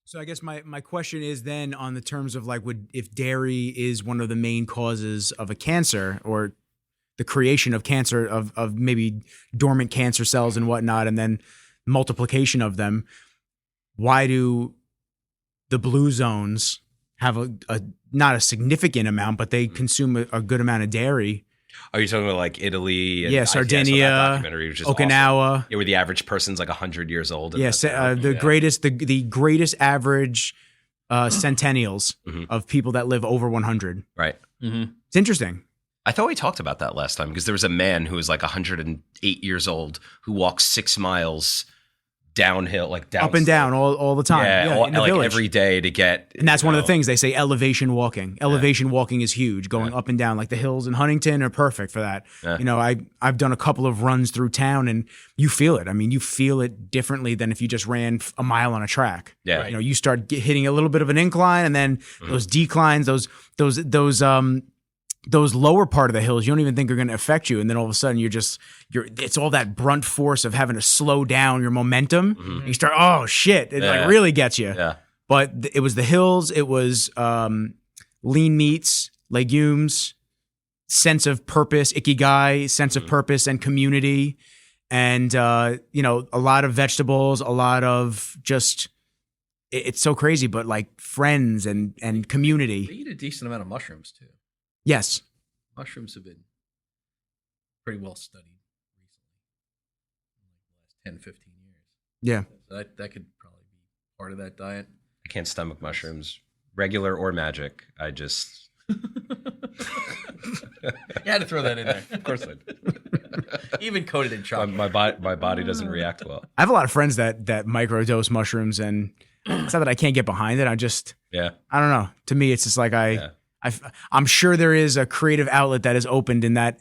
So I guess my question is then on the terms of like, if dairy is one of the main causes of a cancer or the creation of cancer of maybe dormant cancer cells and whatnot, and then multiplication of them, why do the blue zones have a not a significant amount, but they consume a good amount of dairy? Are you talking about like Italy? And yeah, Sardinia, Okinawa. Awesome. Yeah, where the average person's like 100 years old. Yes, the greatest average centennials of people that live over 100. Right. Mm-hmm. It's interesting. I thought we talked about that last time because there was a man who was like 108 years old who walked 6 miles downhill, like down up and down all the time. Yeah, in the like village. every day to get. And that's one of the things they say. Elevation walking. Elevation walking is huge. Going up and down, like the hills in Huntington are perfect for that. Yeah. You know, I've done a couple of runs through town, and you feel it. I mean, you feel it differently than if you just ran a mile on a track. Yeah, you know, you start hitting a little bit of an incline, and then those declines, those lower part of the hills, you don't even think are going to affect you. And then all of a sudden it's all that brunt force of having to slow down your momentum. And you start, oh shit. It like really gets you. Yeah. But it was the hills. It was lean meats, legumes, sense of purpose, ikigai, sense of purpose and community. And, a lot of vegetables, a lot of just, it's so crazy, but like friends and community. They eat a decent amount of mushrooms too. Yes. Mushrooms have been pretty well studied recently, in the last 10, 15 years. Yeah. So that could probably be part of that diet. I can't stomach mushrooms, regular or magic. I just. You had to throw that in there. Of course I did. Even coated in chocolate. My body doesn't react well. I have a lot of friends that microdose mushrooms, and it's not that I can't get behind it. I don't know. To me, it's just like I'm sure there is a creative outlet that is opened in that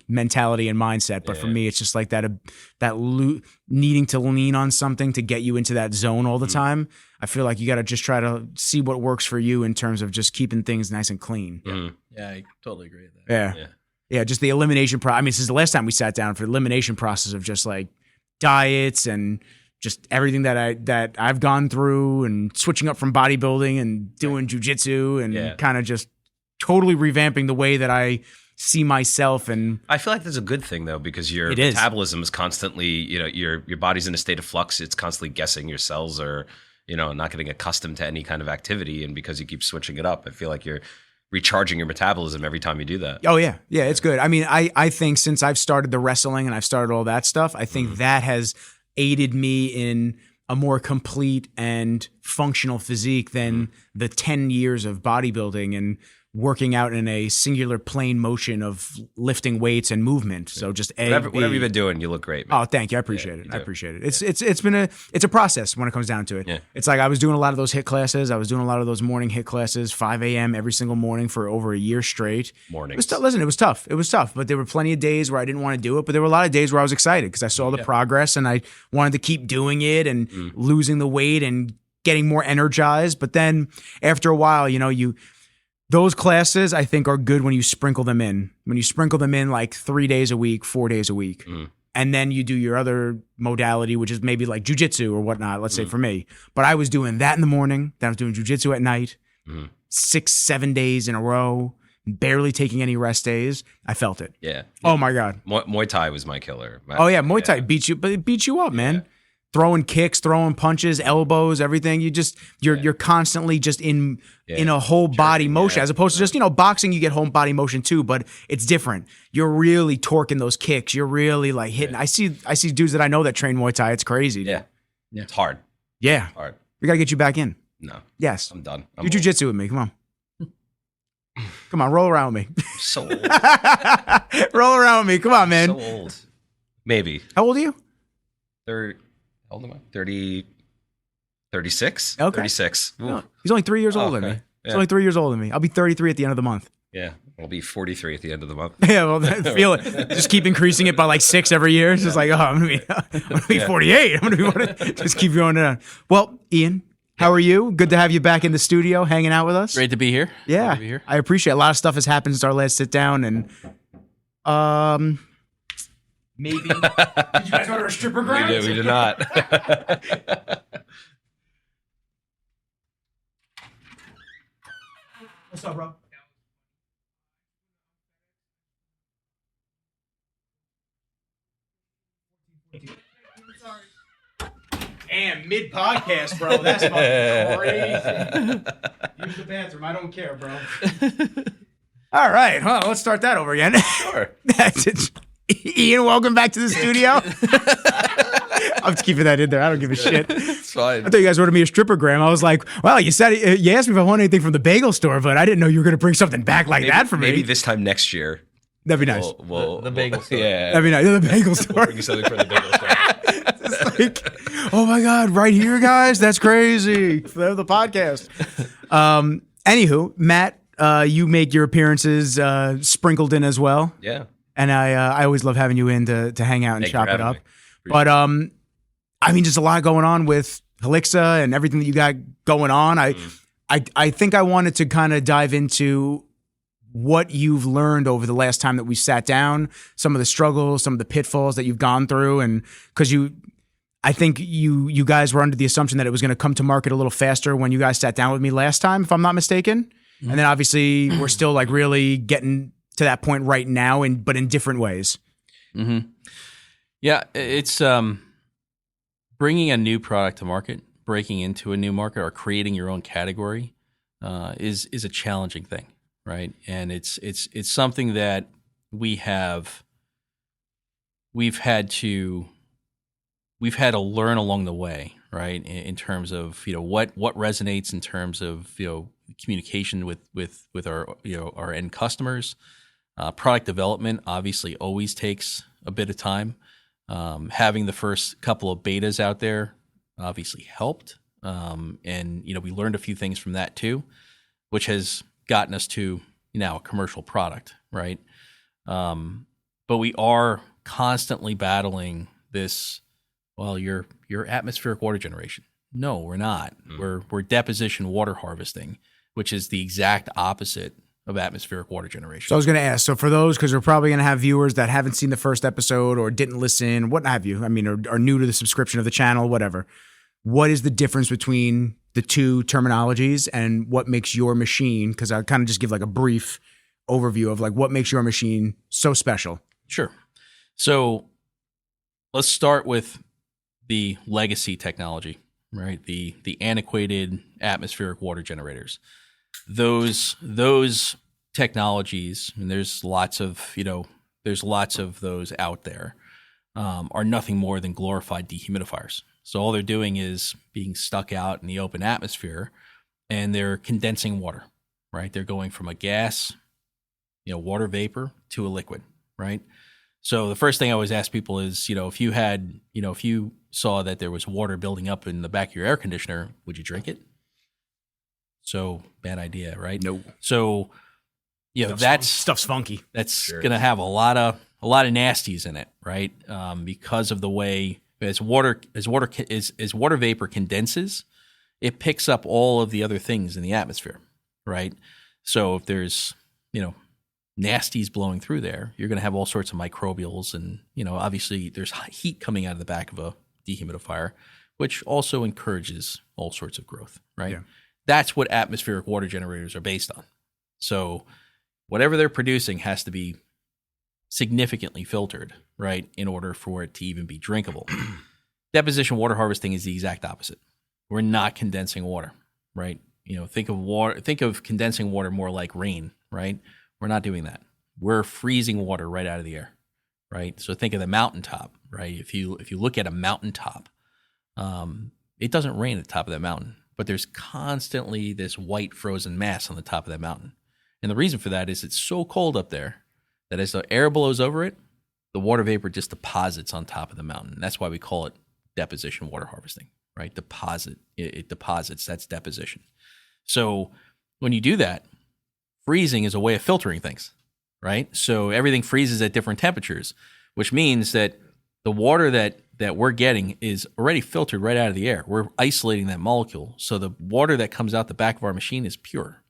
mentality and mindset. But for me, it's just like that needing to lean on something to get you into that zone all the time. I feel like you got to just try to see what works for you in terms of just keeping things nice and clean. Yeah, I totally agree with that. Yeah. Just the elimination process. I mean, since the last time we sat down for the elimination process of just like diets and just everything that I've gone through and switching up from bodybuilding and doing jujitsu and kind of just totally revamping the way that I see myself. And I feel like that's a good thing though, because your metabolism is constantly, your body's in a state of flux. It's constantly guessing. Your cells are, not getting accustomed to any kind of activity. And because you keep switching it up, I feel like you're recharging your metabolism every time you do that. Oh yeah. Yeah. It's good. I mean, I think since I've started the wrestling and I've started all that stuff, I think that has aided me in a more complete and functional physique than the 10 years of bodybuilding and working out in a singular plane motion of lifting weights and movement. So just whatever you've been doing, you look great, man. Oh, thank you. I appreciate it. I appreciate it. It's a process when it comes down to it. Yeah. It's like I was doing a lot of those HIIT classes. I was doing a lot of those morning HIIT classes, 5 a.m. every single morning for over a year straight. Mornings. Listen, it was tough. It was tough, but there were plenty of days where I didn't want to do it, but there were a lot of days where I was excited because I saw the progress and I wanted to keep doing it and losing the weight and getting more energized. But then after a while, those classes, I think, are good when you sprinkle them in. When you sprinkle them in like 3 days a week, 4 days a week. And then you do your other modality, which is maybe like jujitsu or whatnot, let's say for me. But I was doing that in the morning. Then I was doing jujitsu at night, 6-7 days in a row, barely taking any rest days. I felt it. Yeah. Oh, my God. Muay Thai was my killer. Muay Thai beats you, but it beats you up, man. Throwing kicks, throwing punches, elbows, everything. You're constantly just in a whole body motion, as opposed to just, boxing, you get whole body motion too, but it's different. You're really torquing those kicks. You're really like hitting. I see dudes that I know that train Muay Thai. It's crazy. Yeah. It's hard. Yeah. Hard. We got to get you back in. No. Yes. I'm done. Do jujitsu with me. Come on. Come on, roll around with me. So old. Roll around with me. Come on, man. So old. Maybe. How old are you? How old am I? 36? Okay. 36. No, he's only 3 years older than me. He's only 3 years older than me. I'll be 33 at the end of the month. Yeah. I'll be 43 at the end of the month. Yeah, well, feel it. Just keep increasing it by like 6 every year. It's just like, I'm gonna be 48. I'm gonna be just keep going down. Well, Ian, how are you? Good to have you back in the studio, hanging out with us. Great to be here. Yeah, Glad to be here. I appreciate it. A lot of stuff has happened since our last sit down, and maybe did you guys go to a stripper grind? We did not. What's up, bro? Damn, mid-podcast, bro. That's fucking crazy. Use the bathroom. I don't care, bro. All right. Well, let's start that over again. Sure. That's it. Ian, welcome back to the studio. I'm just keeping that in there. I don't give a shit. It's fine. I thought you guys ordered me a strippergram. I was like, well, you said you asked me if I want anything from the bagel store, but I didn't know you were going to bring something back like that for me. Maybe this time next year. That'd be nice. The bagel store. Yeah. That'd be nice. The bagel store. We'll bring you something from the bagel store. It's like, oh my God, right here, guys. That's crazy. For the podcast. Anywho, Matt, you make your appearances sprinkled in as well. Yeah. And I always love having you in to hang out and chop it up. But I mean, just a lot going on with Healixa and everything that you got going on. I think I wanted to kind of dive into what you've learned over the last time that we sat down, some of the struggles, some of the pitfalls that you've gone through, and because I think you guys were under the assumption that it was going to come to market a little faster when you guys sat down with me last time, if I'm not mistaken. Mm-hmm. And then obviously we're still like really getting to that point right now, but in different ways. Mm-hmm. Yeah, it's bringing a new product to market, breaking into a new market, or creating your own category is a challenging thing, right? And it's something that we've had to learn along the way, right? In terms of what resonates in terms of communication with our end customers. Product development obviously always takes a bit of time. Having the first couple of betas out there obviously helped, and we learned a few things from that too, which has gotten us to now a commercial product, right? But we are constantly battling this. Well, you're atmospheric water generation. No, we're not. We're deposition water harvesting, which is the exact opposite of atmospheric water generation. So I was going to ask, so for those, because we're probably going to have viewers that haven't seen the first episode or didn't listen, what have you, I mean, are new to the subscription of the channel, whatever. What is the difference between the two terminologies and what makes your machine, because I'll kind of just give like a brief overview of like what makes your machine so special. Sure. So let's start with the legacy technology, right? The antiquated atmospheric water generators. Those technologies, and there's lots of those out there, are nothing more than glorified dehumidifiers. So all they're doing is being stuck out in the open atmosphere, and they're condensing water, right? They're going from a gas, water vapor to a liquid, right? So the first thing I always ask people is, if you saw that there was water building up in the back of your air conditioner, would you drink it? So bad idea, right? No. So, stuff's funky. That's going to have a lot of nasties in it, right? Because of the way as water vapor condenses, it picks up all of the other things in the atmosphere, right? So if there's nasties blowing through there, you're going to have all sorts of microbials, and obviously there's heat coming out of the back of a dehumidifier, which also encourages all sorts of growth, right? Yeah. That's what atmospheric water generators are based on. So whatever they're producing has to be significantly filtered, right, in order for it to even be drinkable. Deposition water harvesting is the exact opposite. We're not condensing water, right? Think of condensing water more like rain, right? We're not doing that. We're freezing water right out of the air, right? So think of the mountaintop, right? If you look at a mountaintop, it doesn't rain at the top of that mountain, but there's constantly this white frozen mass on the top of that mountain. And the reason for that is it's so cold up there that as the air blows over it, the water vapor just deposits on top of the mountain. That's why we call it deposition water harvesting, right? It deposits, that's deposition. So when you do that, freezing is a way of filtering things, right? So everything freezes at different temperatures, which means that the water that we're getting is already filtered right out of the air. We're isolating that molecule. So the water that comes out the back of our machine is pure.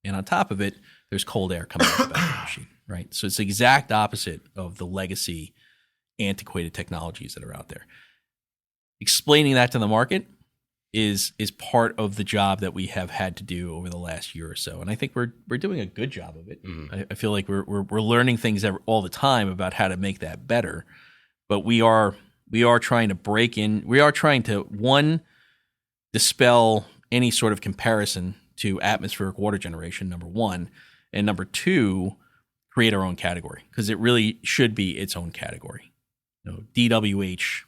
And on top of it, there's cold air coming out the back of the machine, right? So it's the exact opposite of the legacy antiquated technologies that are out there. Explaining that to the market is part of the job that we have had to do over the last year or so, and I think we're doing a good job of it. I feel like we're learning things all the time about how to make that better, but we are trying to break in. We are trying to, one, dispel any sort of comparison to atmospheric water generation, number one, and number two, create our own category, because it really should be its own category. DWH,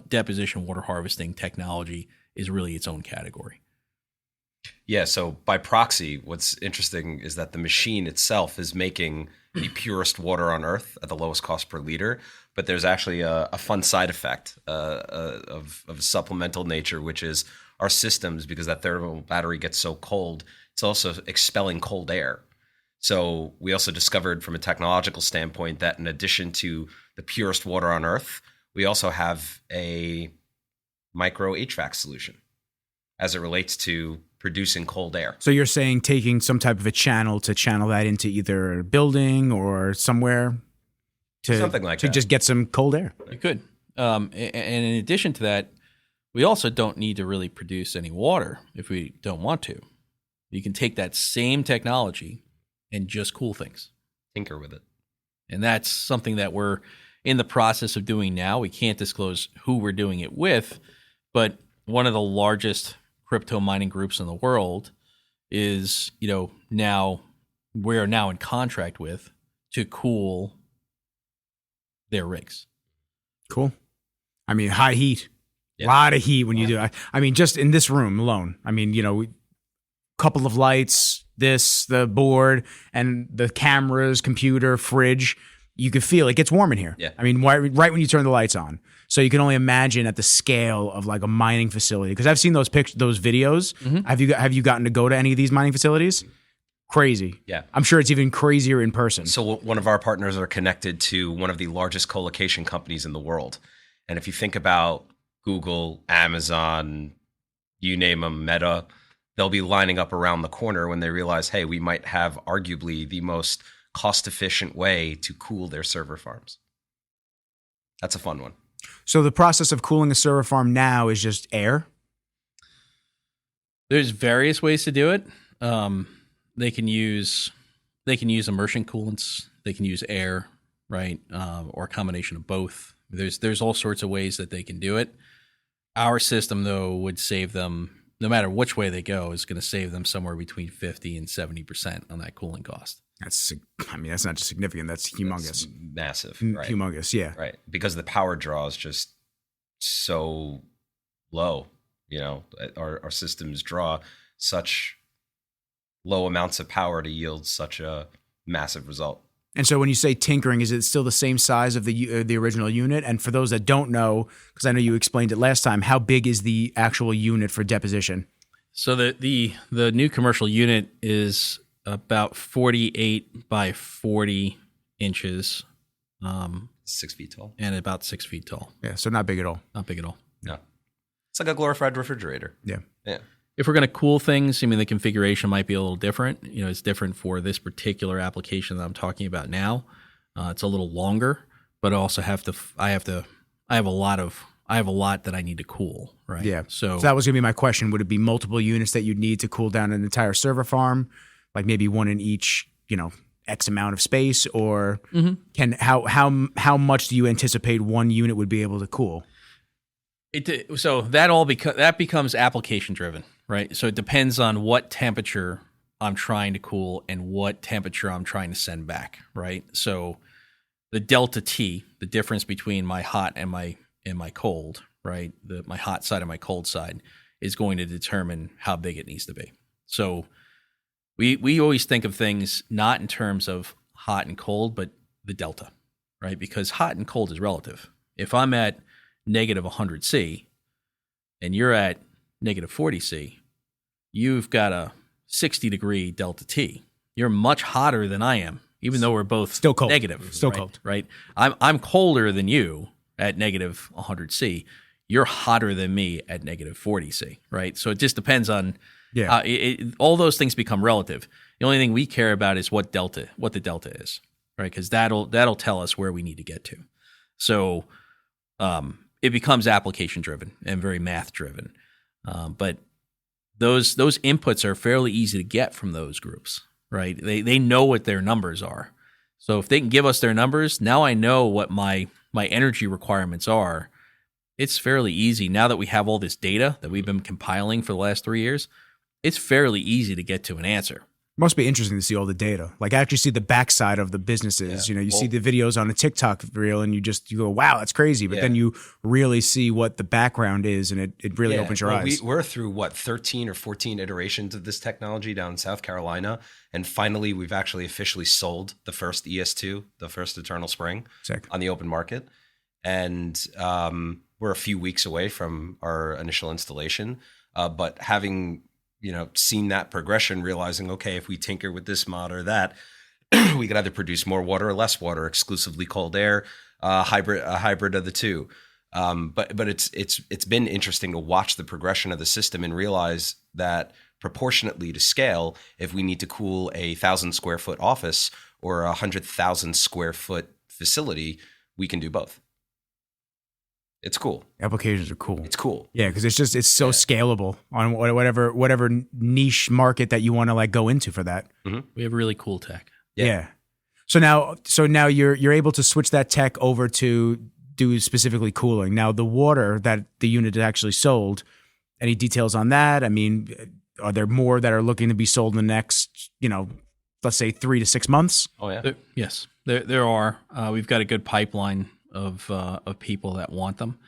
deposition water harvesting technology is really its own category. Yeah, so by proxy, what's interesting is that the machine itself is making the purest water on Earth at the lowest cost per liter, but there's actually a fun side effect of a supplemental nature, which is our systems, because that thermal battery gets so cold, it's also expelling cold air. So we also discovered from a technological standpoint that in addition to the purest water on Earth, we also have a micro HVAC solution as it relates to producing cold air. So you're saying taking some type of a channel to channel that into either a building or somewhere to something like to that. Just get some cold air. You could. And in addition to that, we also don't need to really produce any water if we don't want to. You can take that same technology and just cool things. Tinker with it. And that's something that we're in the process of doing now. We can't disclose who we're doing it with, but one of the largest crypto mining groups in the world is, now we're now in contract with to cool their rigs. Cool. I mean, high heat. Yeah. A lot of heat when you do it. I mean, just in this room alone. I mean, couple of lights, the board, and the cameras, computer, fridge. You could feel it gets warm in here. Yeah. I mean, right when you turn the lights on. So you can only imagine at the scale of like a mining facility. Because I've seen those videos. Mm-hmm. Have you gotten to go to any of these mining facilities? Crazy. Yeah. I'm sure it's even crazier in person. So one of our partners are connected to one of the largest co-location companies in the world. And if you think about Google, Amazon, you name them, Meta, they'll be lining up around the corner when they realize, hey, we might have arguably the most cost-efficient way to cool their server farms. That's a fun one. So the process of cooling a server farm now is just air? There's various ways to do it. They can use immersion coolants. They can use air, right, or a combination of both. There's all sorts of ways that they can do it. Our system, though, would save them, no matter which way they go, is going to save them somewhere between 50 and 70% on that cooling cost. That's not just significant. That's humongous. That's massive. Right? Humongous, yeah. Right. Because the power draw is just so low. Our systems draw such low amounts of power to yield such a massive result. And so when you say tinkering, is it still the same size of the original unit? And for those that don't know, because I know you explained it last time, how big is the actual unit for deposition? So the new commercial unit is about 48 by 40 inches. 6 feet tall. And about 6 feet tall. Yeah, so not big at all. Not big at all. No. It's like a glorified refrigerator. Yeah. Yeah. If we're going to cool things, the configuration might be a little different. It's different for this particular application that I'm talking about now. It's a little longer, but I also have a lot that I need to cool, right? Yeah. So that was going to be my question. Would it be multiple units that you'd need to cool down an entire server farm? Like maybe one in each, X amount of space, or how much do you anticipate one unit would be able to cool? So that becomes application driven, right? So it depends on what temperature I'm trying to cool and what temperature I'm trying to send back, right? So the delta T, the difference between my hot and my cold, right? My hot side and my cold side is going to determine how big it needs to be. So we always think of things not in terms of hot and cold, but the delta, right? Because hot and cold is relative. If I'm at negative 100 C and you're at negative 40 C, you've got a 60 degree delta T. You're much hotter than I am, even though we're both still cold. Negative. Still right? cold. Right? I'm colder than you at negative 100 C. You're hotter than me at negative 40 C, right? So it just depends on all those things become relative. The only thing we care about is what the delta is, right? Because that'll tell us where we need to get to. So it becomes application driven and very math driven. But those inputs are fairly easy to get from those groups, right? They know what their numbers are. So if they can give us their numbers, now I know what my energy requirements are. It's fairly easy now that we have all this data that we've been compiling for the last 3 years. It's fairly easy to get to an answer. Must be interesting to see all the data. Like actually see the backside of the businesses. You see the videos on a TikTok reel and you go, wow, that's crazy. But then you really see what the background is and it really opens your eyes. We're through 13 or 14 iterations of this technology down in South Carolina. And finally, we've actually officially sold the first ES2, the first Eternal Spring on the open market. And we're a few weeks away from our initial installation. But having seen that progression, realizing, okay, if we tinker with this mod or that, we could either produce more water or less water, exclusively cold air, a hybrid of the two. But it's been interesting to watch the progression of the system and realize that proportionately to scale, if we need to cool a 1,000 square foot office or a 100,000 square foot facility, we can do both. It's cool. Applications are cool. It's cool. Yeah, because it's so scalable on whatever niche market that you want to go into for that. Mm-hmm. We have really cool tech. Yeah. So now you're able to switch that tech over to do specifically cooling. Now the water that the unit actually sold, any details on that? I mean, are there more that are looking to be sold in the next, let's say 3 to 6 months? Oh yeah. Yes, there are. We've got a good pipeline of people that want them.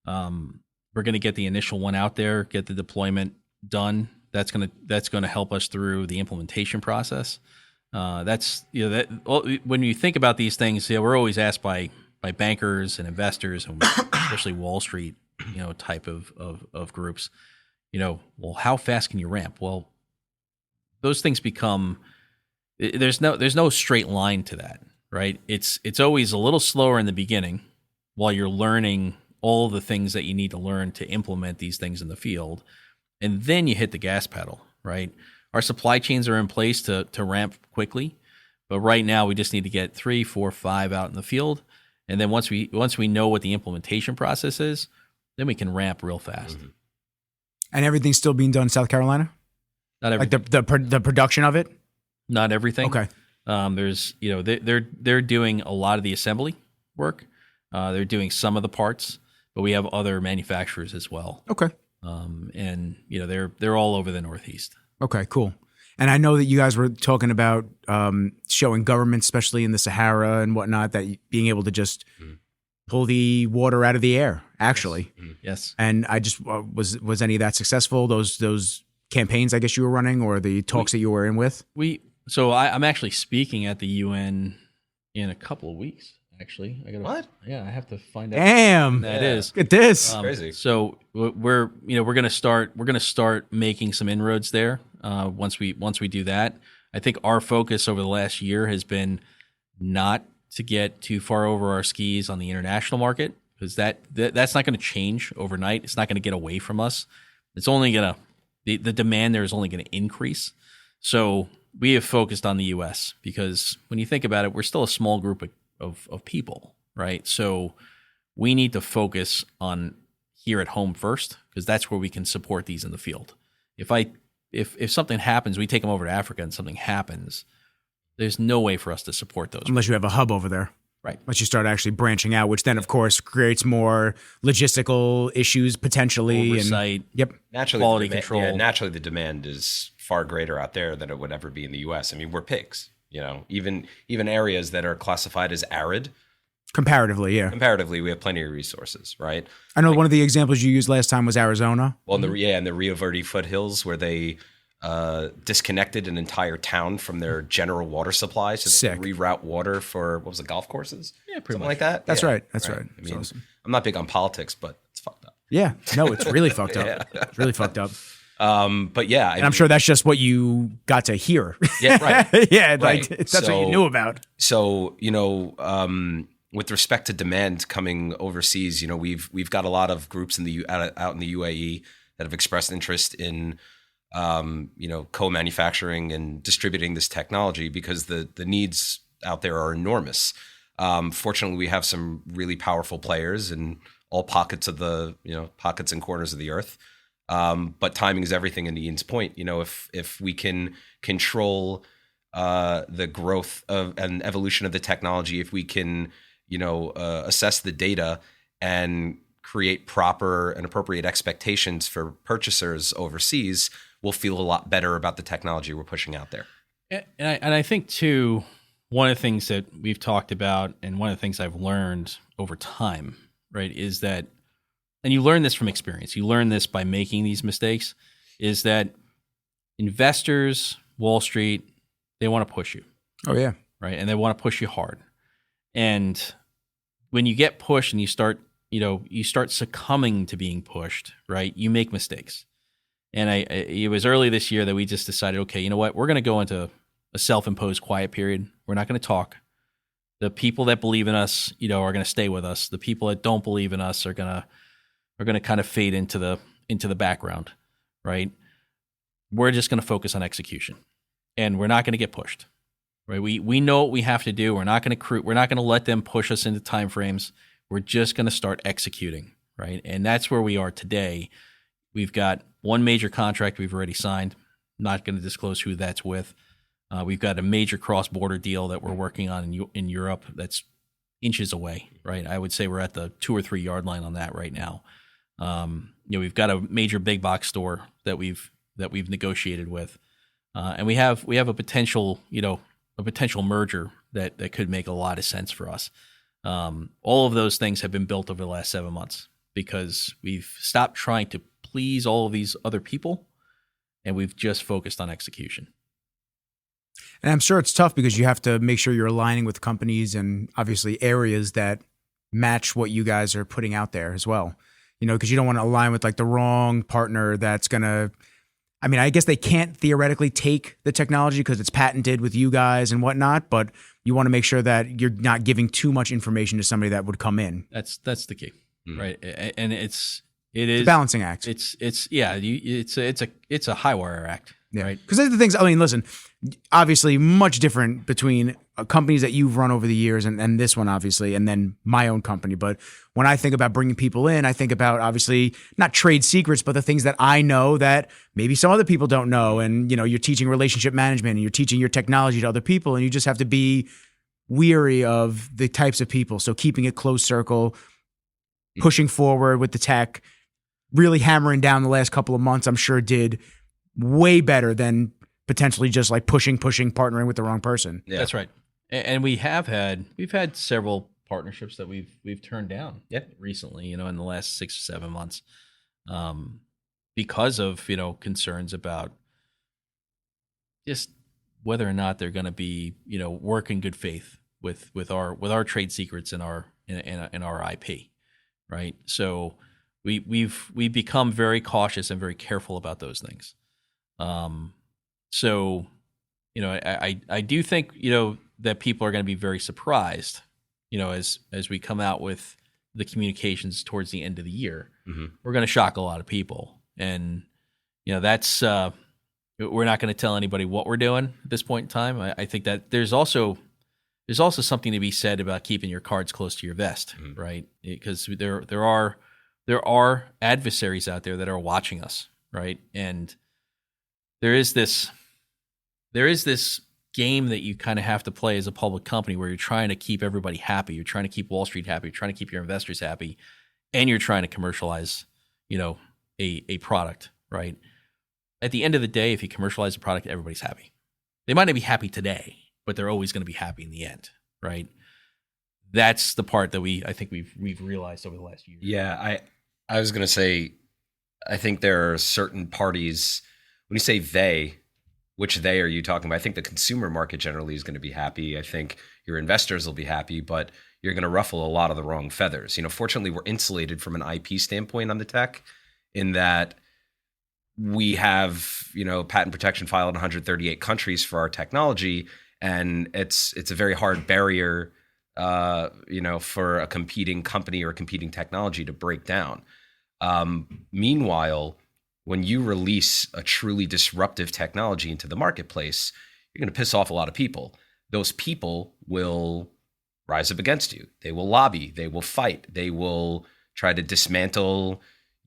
We're going to get the initial one out there, get the deployment done. That's going to help us through the implementation process. When you think about these things, we're always asked by bankers and investors, and especially Wall Street, type of groups, well, how fast can you ramp? Well, those things become, there's no straight line to that. Right? It's always a little slower in the beginning while you're learning all the things that you need to learn to implement these things in the field. And then you hit the gas pedal, right? Our supply chains are in place to ramp quickly. But right now we just need to get 3, 4, 5 out in the field. And then once we know what the implementation process is, then we can ramp real fast. Mm-hmm. And everything's still being done in South Carolina? Not everything. Like the production of it? Not everything. Okay. There's, they're doing a lot of the assembly work. They're doing some of the parts, but we have other manufacturers as well. Okay. And they're all over the Northeast. Okay, cool. And I know that you guys were talking about showing governments, especially in the Sahara and whatnot, that being able to just pull the water out of the air, actually. Yes. And I just was any of that successful? Those campaigns, I guess you were running, or the talks that you were in with? So I'm actually speaking at the UN in a couple of weeks. Actually, What? Yeah, I have to find out. Damn, that is. Look at this. Crazy. So we're gonna start making some inroads there. Once we do that, I think our focus over the last year has been not to get too far over our skis on the international market, because that's not going to change overnight. It's not going to get away from us. It's only the demand there is only going to increase. So we have focused on the U.S. because when you think about it, we're still a small group of people, right? So we need to focus on here at home first, because that's where we can support these in the field. If something happens, we take them over to Africa and something happens, there's no way for us to support those. Unless you have a hub over there. Right. Unless you start actually branching out, which then, of course, creates more logistical issues potentially. Oversight. Yep. Naturally, quality control. Yeah, naturally, the demand is far greater out there than it would ever be in the U.S. I mean, we're pigs. Even areas that are classified as arid. Comparatively, yeah. Comparatively, we have plenty of resources, right? I know one of the examples you used last time was Arizona. Well, in the Rio Verde foothills, where they disconnected an entire town from their general water supply, so they could reroute water for golf courses? Yeah, something like that. That's right. That's right. I mean, awesome. I'm not big on politics, but it's fucked up. Yeah, no, it's really fucked up. Yeah. It's really fucked up. But yeah, I'm sure that's just what you got to hear. Yeah, right. Yeah, right. That's what you knew about. So with respect to demand coming overseas, we've got a lot of groups out in the UAE that have expressed interest in co-manufacturing and distributing this technology, because the needs out there are enormous. Fortunately, we have some really powerful players in all pockets of pockets and corners of the earth. But timing is everything. And Ian's point, if we can control the growth of and evolution of the technology, if we can, assess the data and create proper and appropriate expectations for purchasers overseas, we'll feel a lot better about the technology we're pushing out there. And I think too, one of the things that we've talked about, and one of the things I've learned over time, right, is that, and you learn this from experience, you learn this by making these mistakes, is that investors, Wall Street, they want to push you. Oh, yeah. Right. And they want to push you hard. And when you get pushed and you start succumbing to being pushed, right, you make mistakes. And it was early this year that we just decided, okay, you know what, we're going to go into a self-imposed quiet period. We're not going to talk. The people that believe in us, are going to stay with us. The people that don't believe in us are going to kind of fade into the background, right? We're just going to focus on execution, and we're not going to get pushed, right? We know what we have to do. We're not going to let them push us into timeframes. We're just going to start executing, right? And that's where we are today. We've got one major contract we've already signed. Not going to disclose who that's with. We've got a major cross-border deal that we're working on in Europe that's inches away, right? I would say we're at the 2 or 3 yard line on that right now. We've got a major big box store that we've negotiated with, and we have a potential merger that could make a lot of sense for us. All of those things have been built over the last 7 months because we've stopped trying to please all of these other people, and we've just focused on execution. And I'm sure it's tough because you have to make sure you're aligning with companies and obviously areas that match what you guys are putting out there as well. Because you don't want to align with like the wrong partner that's going to, I guess they can't theoretically take the technology because it's patented with you guys and whatnot, but you want to make sure that you're not giving too much information to somebody that would come in. That's the key, right? And it is a balancing act. It's a high wire act. Yeah. Right. Because there's the things, listen, obviously much different between companies that you've run over the years and this one, obviously, and then my own company. But when I think about bringing people in, I think about obviously not trade secrets, but the things that I know that maybe some other people don't know. And, you're teaching relationship management and you're teaching your technology to other people, and you just have to be weary of the types of people. So keeping it close circle, pushing forward with the tech, really hammering down the last couple of months, I'm sure did way better than potentially just like pushing, partnering with the wrong person. Yeah. That's right. And we've had several partnerships that we've turned down recently, in the last 6 or 7 months, because of, concerns about just whether or not they're going to be, work in good faith with our trade secrets and our IP. Right. So we've become very cautious and very careful about those things. So, I do think, that people are going to be very surprised, as we come out with the communications towards the end of the year. Mm-hmm. We're going to shock a lot of people. And, that's, we're not going to tell anybody what we're doing at this point in time. I think that there's also something to be said about keeping your cards close to your vest, mm-hmm. right? Because there are adversaries out there that are watching us, right? And there is this game that you kind of have to play as a public company where you're trying to keep everybody happy. You're trying to keep Wall Street happy. You're trying to keep your investors happy, and you're trying to commercialize, a product, right? At the end of the day, if you commercialize a product, everybody's happy. They might not be happy today, but they're always going to be happy in the end, right? That's the part that I think we've realized over the last year. Yeah, I was going to say, I think there are certain parties. When you say they, which they are you talking about? I think the consumer market generally is going to be happy. I think your investors will be happy, but you're going to ruffle a lot of the wrong feathers. Fortunately, we're insulated from an IP standpoint on the tech in that we have, patent protection filed in 138 countries for our technology, and it's a very hard barrier, for a competing company or a competing technology to break down. Meanwhile, when you release a truly disruptive technology into the marketplace, you're going to piss off a lot of people. Those people will rise up against you. They will lobby. They will fight. They will try to dismantle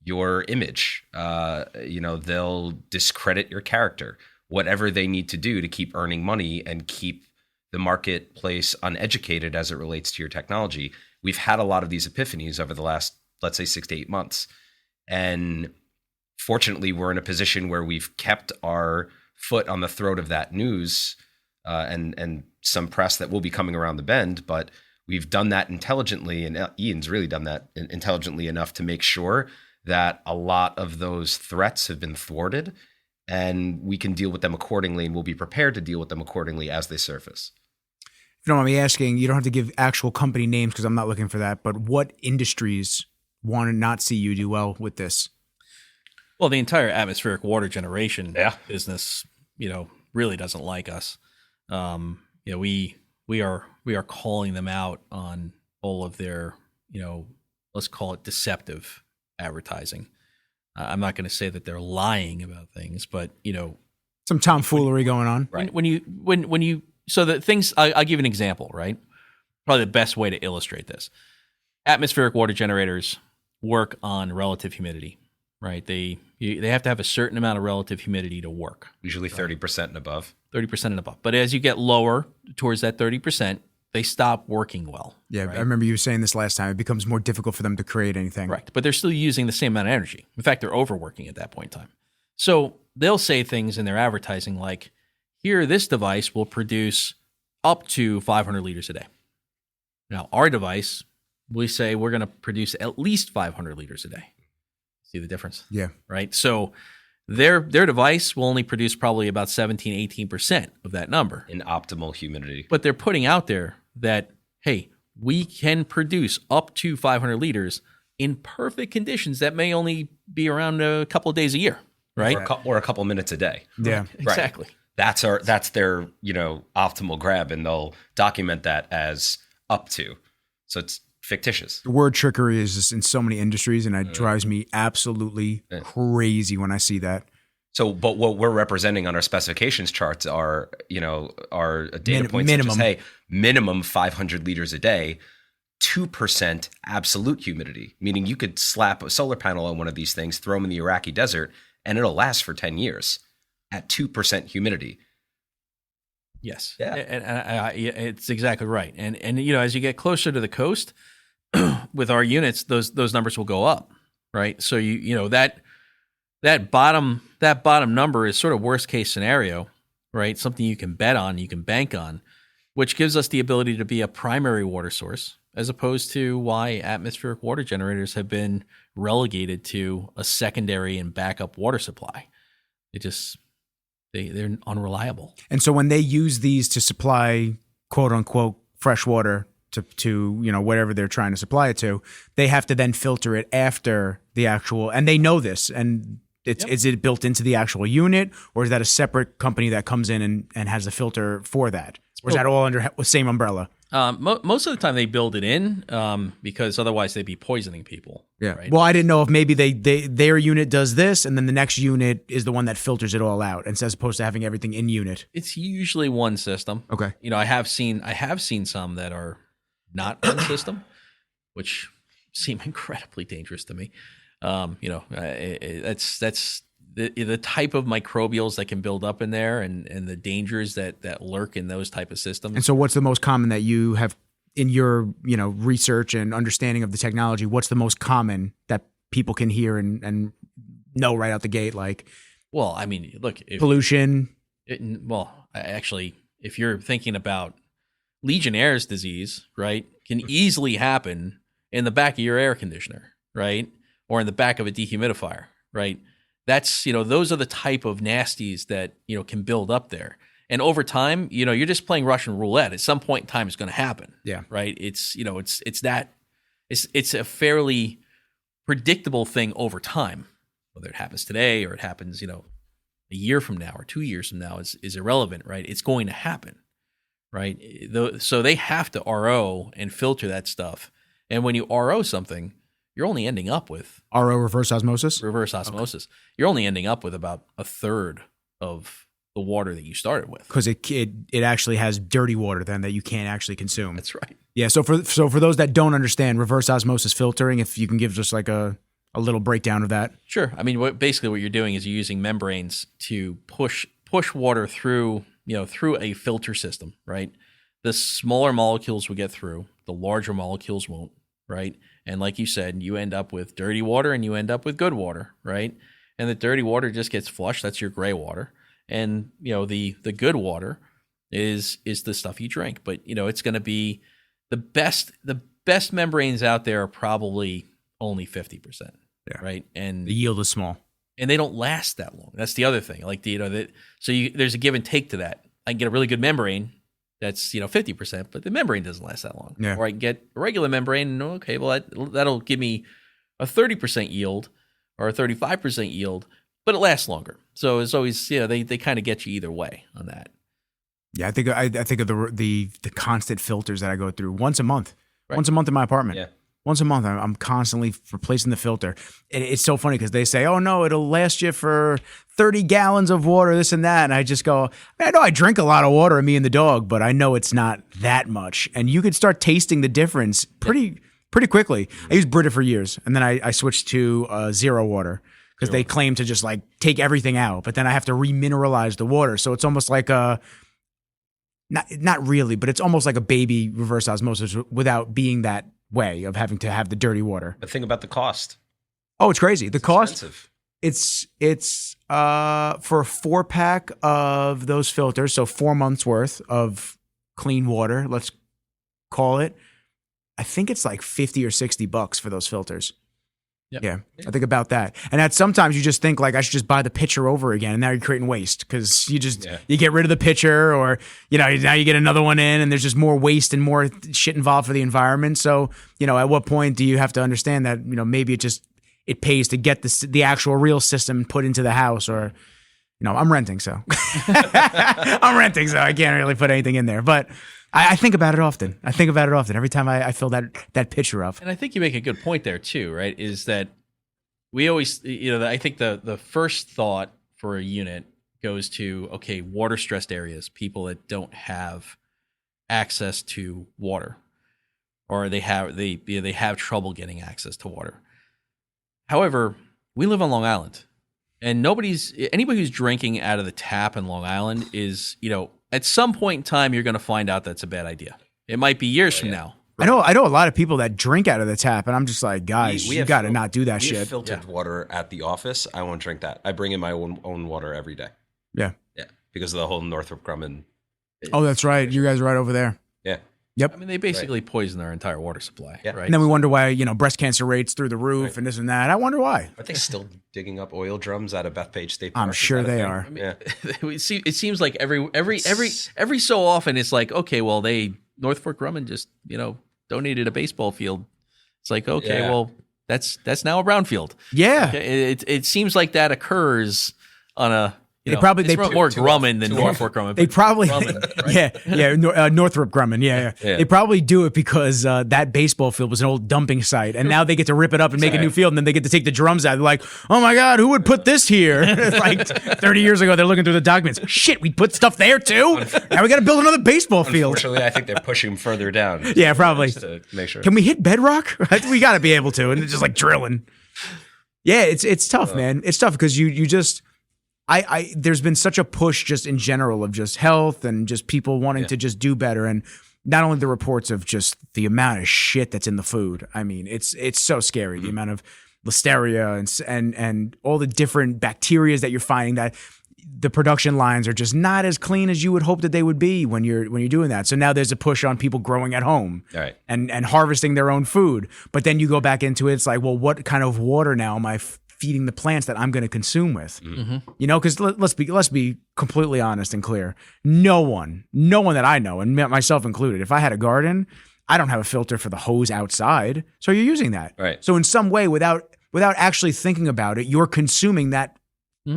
your image. They'll discredit your character, whatever they need to do to keep earning money and keep the marketplace uneducated as it relates to your technology. We've had a lot of these epiphanies over the last, let's say, 6 to 8 months. And fortunately, we're in a position where we've kept our foot on the throat of that news and some press that will be coming around the bend, but we've done that intelligently, and Ian's really done that intelligently enough to make sure that a lot of those threats have been thwarted, and we can deal with them accordingly, and we'll be prepared to deal with them accordingly as they surface. If you don't mind me asking, you don't have to give actual company names because I'm not looking for that, but what industries want to not see you do well with this? Well, the entire atmospheric water generation business, really doesn't like us. We are calling them out on all of their, let's call it deceptive advertising. I'm not going to say that they're lying about things, but some tomfoolery going on. Right. So the things, I'll give you an example, right? Probably the best way to illustrate this. Atmospheric water generators work on relative humidity, right? They have to have a certain amount of relative humidity to work. Usually 30% and above. 30% and above. But as you get lower towards that 30%, they stop working well. Yeah, right? I remember you saying this last time. It becomes more difficult for them to create anything. Right. But they're still using the same amount of energy. In fact, they're overworking at that point in time. So they'll say things in their advertising like, here, this device will produce up to 500 liters a day. Now, our device, we say we're going to produce at least 500 liters a day. See the difference? Yeah. Right? So their device will only produce probably about 17, 18% of that number. In optimal humidity. But they're putting out there that, hey, we can produce up to 500 liters in perfect conditions that may only be around a couple of days a year, right? Or a couple minutes a day. Yeah. Exactly. Right. That's their, optimal grab, and they'll document that as up to. So it's fictitious. The word trickery is just in so many industries, and it drives me absolutely crazy when I see that. So, but what we're representing on our specifications charts are data points minimum. Such as, hey, minimum 500 liters a day, 2% absolute humidity, meaning you could slap a solar panel on one of these things, throw them in the Iraqi desert, and it'll last for 10 years at 2% humidity. Yes. Yeah. And it's exactly right. And as you get closer to the coast with our units, those numbers will go up, right? So that bottom number is sort of worst case scenario, right? Something you can bet on, you can bank on, which gives us the ability to be a primary water source, as opposed to why atmospheric water generators have been relegated to a secondary and backup water supply. They're unreliable. And so when they use these to supply quote unquote fresh water to whatever they're trying to supply it to, they have to then filter it after the actual, and they know this, and is it built into the actual unit, or is that a separate company that comes in and has a filter for that? Or is that all under the same umbrella? Most of the time they build it in because otherwise they'd be poisoning people. Yeah. Right? Well, I didn't know if maybe their unit does this, and then the next unit is the one that filters it all out, and as opposed to having everything in unit. It's usually one system. Okay. I have seen some that are not one system, which seem incredibly dangerous to me. That's the type of microbials that can build up in there, and the dangers that lurk in those type of systems. And so what's the most common that you have in your research and understanding of the technology? What's the most common that people can hear and know right out the gate? Like, well, I mean, look, pollution. Actually, if you're thinking about Legionnaire's disease, right, can easily happen in the back of your air conditioner, right, or in the back of a dehumidifier, right? That's, those are the type of nasties that, can build up there. And over time, you're just playing Russian roulette. At some point in time, it's going to happen. Yeah. Right. It's a fairly predictable thing over time. Whether it happens today or it happens, a year from now or 2 years from now is irrelevant, right? It's going to happen, right? So they have to RO and filter that stuff. And when you RO something, you're only ending up with RO, reverse osmosis. Okay. You're only ending up with about a third of the water that you started with, because it actually has dirty water then that you can't actually consume. That's right. Yeah. So for those that don't understand reverse osmosis filtering, if you can give just like a a little breakdown of that. Sure. I mean, basically what you're doing is you're using membranes to push water through a filter system, right? The smaller molecules will get through, the larger molecules won't, right? And like you said, you end up with dirty water and you end up with good water, right? And the dirty water just gets flushed. That's your gray water. And, the good water is the stuff you drink. But, it's going to be the best membranes out there are probably only 50%, right? And the yield is small. And they don't last that long. That's the other thing. Like, there's a give and take to that. I can get a really good membrane that's 50%, but the membrane doesn't last that long. Yeah. Or I can get a regular membrane, and okay, well that'll give me a 30% yield or a 35% yield, but it lasts longer. So it's always they kind of get you either way on that. Yeah, I think of the constant filters that I go through once a month. Right. Once a month in my apartment. Yeah. Once a month, I'm constantly replacing the filter. And it's so funny because they say, oh, no, it'll last you for 30 gallons of water, this and that. And I just go, I know I drink a lot of water, me and the dog, but I know it's not that much. And you could start tasting the difference pretty quickly. I used Brita for years, and then I switched to zero water because they claim to just like take everything out. But then I have to remineralize the water. So it's almost like not really, but it's almost like a baby reverse osmosis without being that way of having to have the dirty water. But think about the cost. Oh, it's crazy. The cost, expensive. it's for a 4-pack of those filters, so 4 months worth of clean water, let's call it. I think it's like $50 or $60 for those filters. Yep. Yeah, I think about that. And that sometimes you just think like I should just buy the pitcher over again, and now you're creating waste because you get rid of the pitcher, or now you get another one in, and there's just more waste and more shit involved for the environment. So at what point do you have to understand that maybe it pays to get the actual real system put into the house, or I'm renting, so I can't really put anything in there, but. I think about it often. Every time I fill that pitcher up. And I think you make a good point there too, right? Is that we always, I think the first thought for a unit goes to, okay, water stressed areas, people that don't have access to water, or they have trouble getting access to water. However, we live on Long Island, and anybody who's drinking out of the tap in Long Island is, at some point in time, you're going to find out that's a bad idea. It might be years from now. Right? I know a lot of people that drink out of the tap, and I'm just like, guys, you got to not do that shit. We have filtered water at the office. I won't drink that. I bring in my own water every day. Yeah. Yeah. Because of the whole Northrop Grumman. Oh, that's right. You guys are right over there. Yeah. Yep. I mean, they basically poison our entire water supply, right? And then we wonder why, breast cancer rates through the roof and this and that. I wonder why. Are they still digging up oil drums out of Bethpage State Park? I'm sure they are. I mean, it seems like every so often it's like, okay, well, Northrop Grumman just, donated a baseball field. It's like, okay, well, that's now a brownfield. Yeah. Okay? It seems like that occurs on a They more Grumman than Northrop Grumman. They probably, Grumman, right? Northrop Grumman, yeah. They probably do it because that baseball field was an old dumping site, and now they get to rip it up and make a new field, and then they get to take the drums out. They're like, oh my God, who would put this here? Like 30 years ago, they're looking through the documents. Shit, we put stuff there too? Now we got to build another baseball field. Unfortunately, I think they're pushing further down. Yeah, probably. Just to make sure. Can we hit bedrock? We got to be able to, and it's just like drilling. Yeah, it's tough, man. It's tough because you just... there's been such a push just in general of just health and just people wanting to just do better. And not only the reports of just the amount of shit that's in the food. I mean, it's so scary. The amount of listeria and all the different bacteria that you're finding, that the production lines are just not as clean as you would hope that they would be when you're doing that. So now there's a push on people growing at home and harvesting their own food. But then you go back into it. It's like, well, what kind of water now am I feeding the plants that I'm going to consume with? Because let's be completely honest and clear. No one that I know, and myself included, if I had a garden, I don't have a filter for the hose outside. So you're using that. Right. So in some way, without actually thinking about it, you're consuming that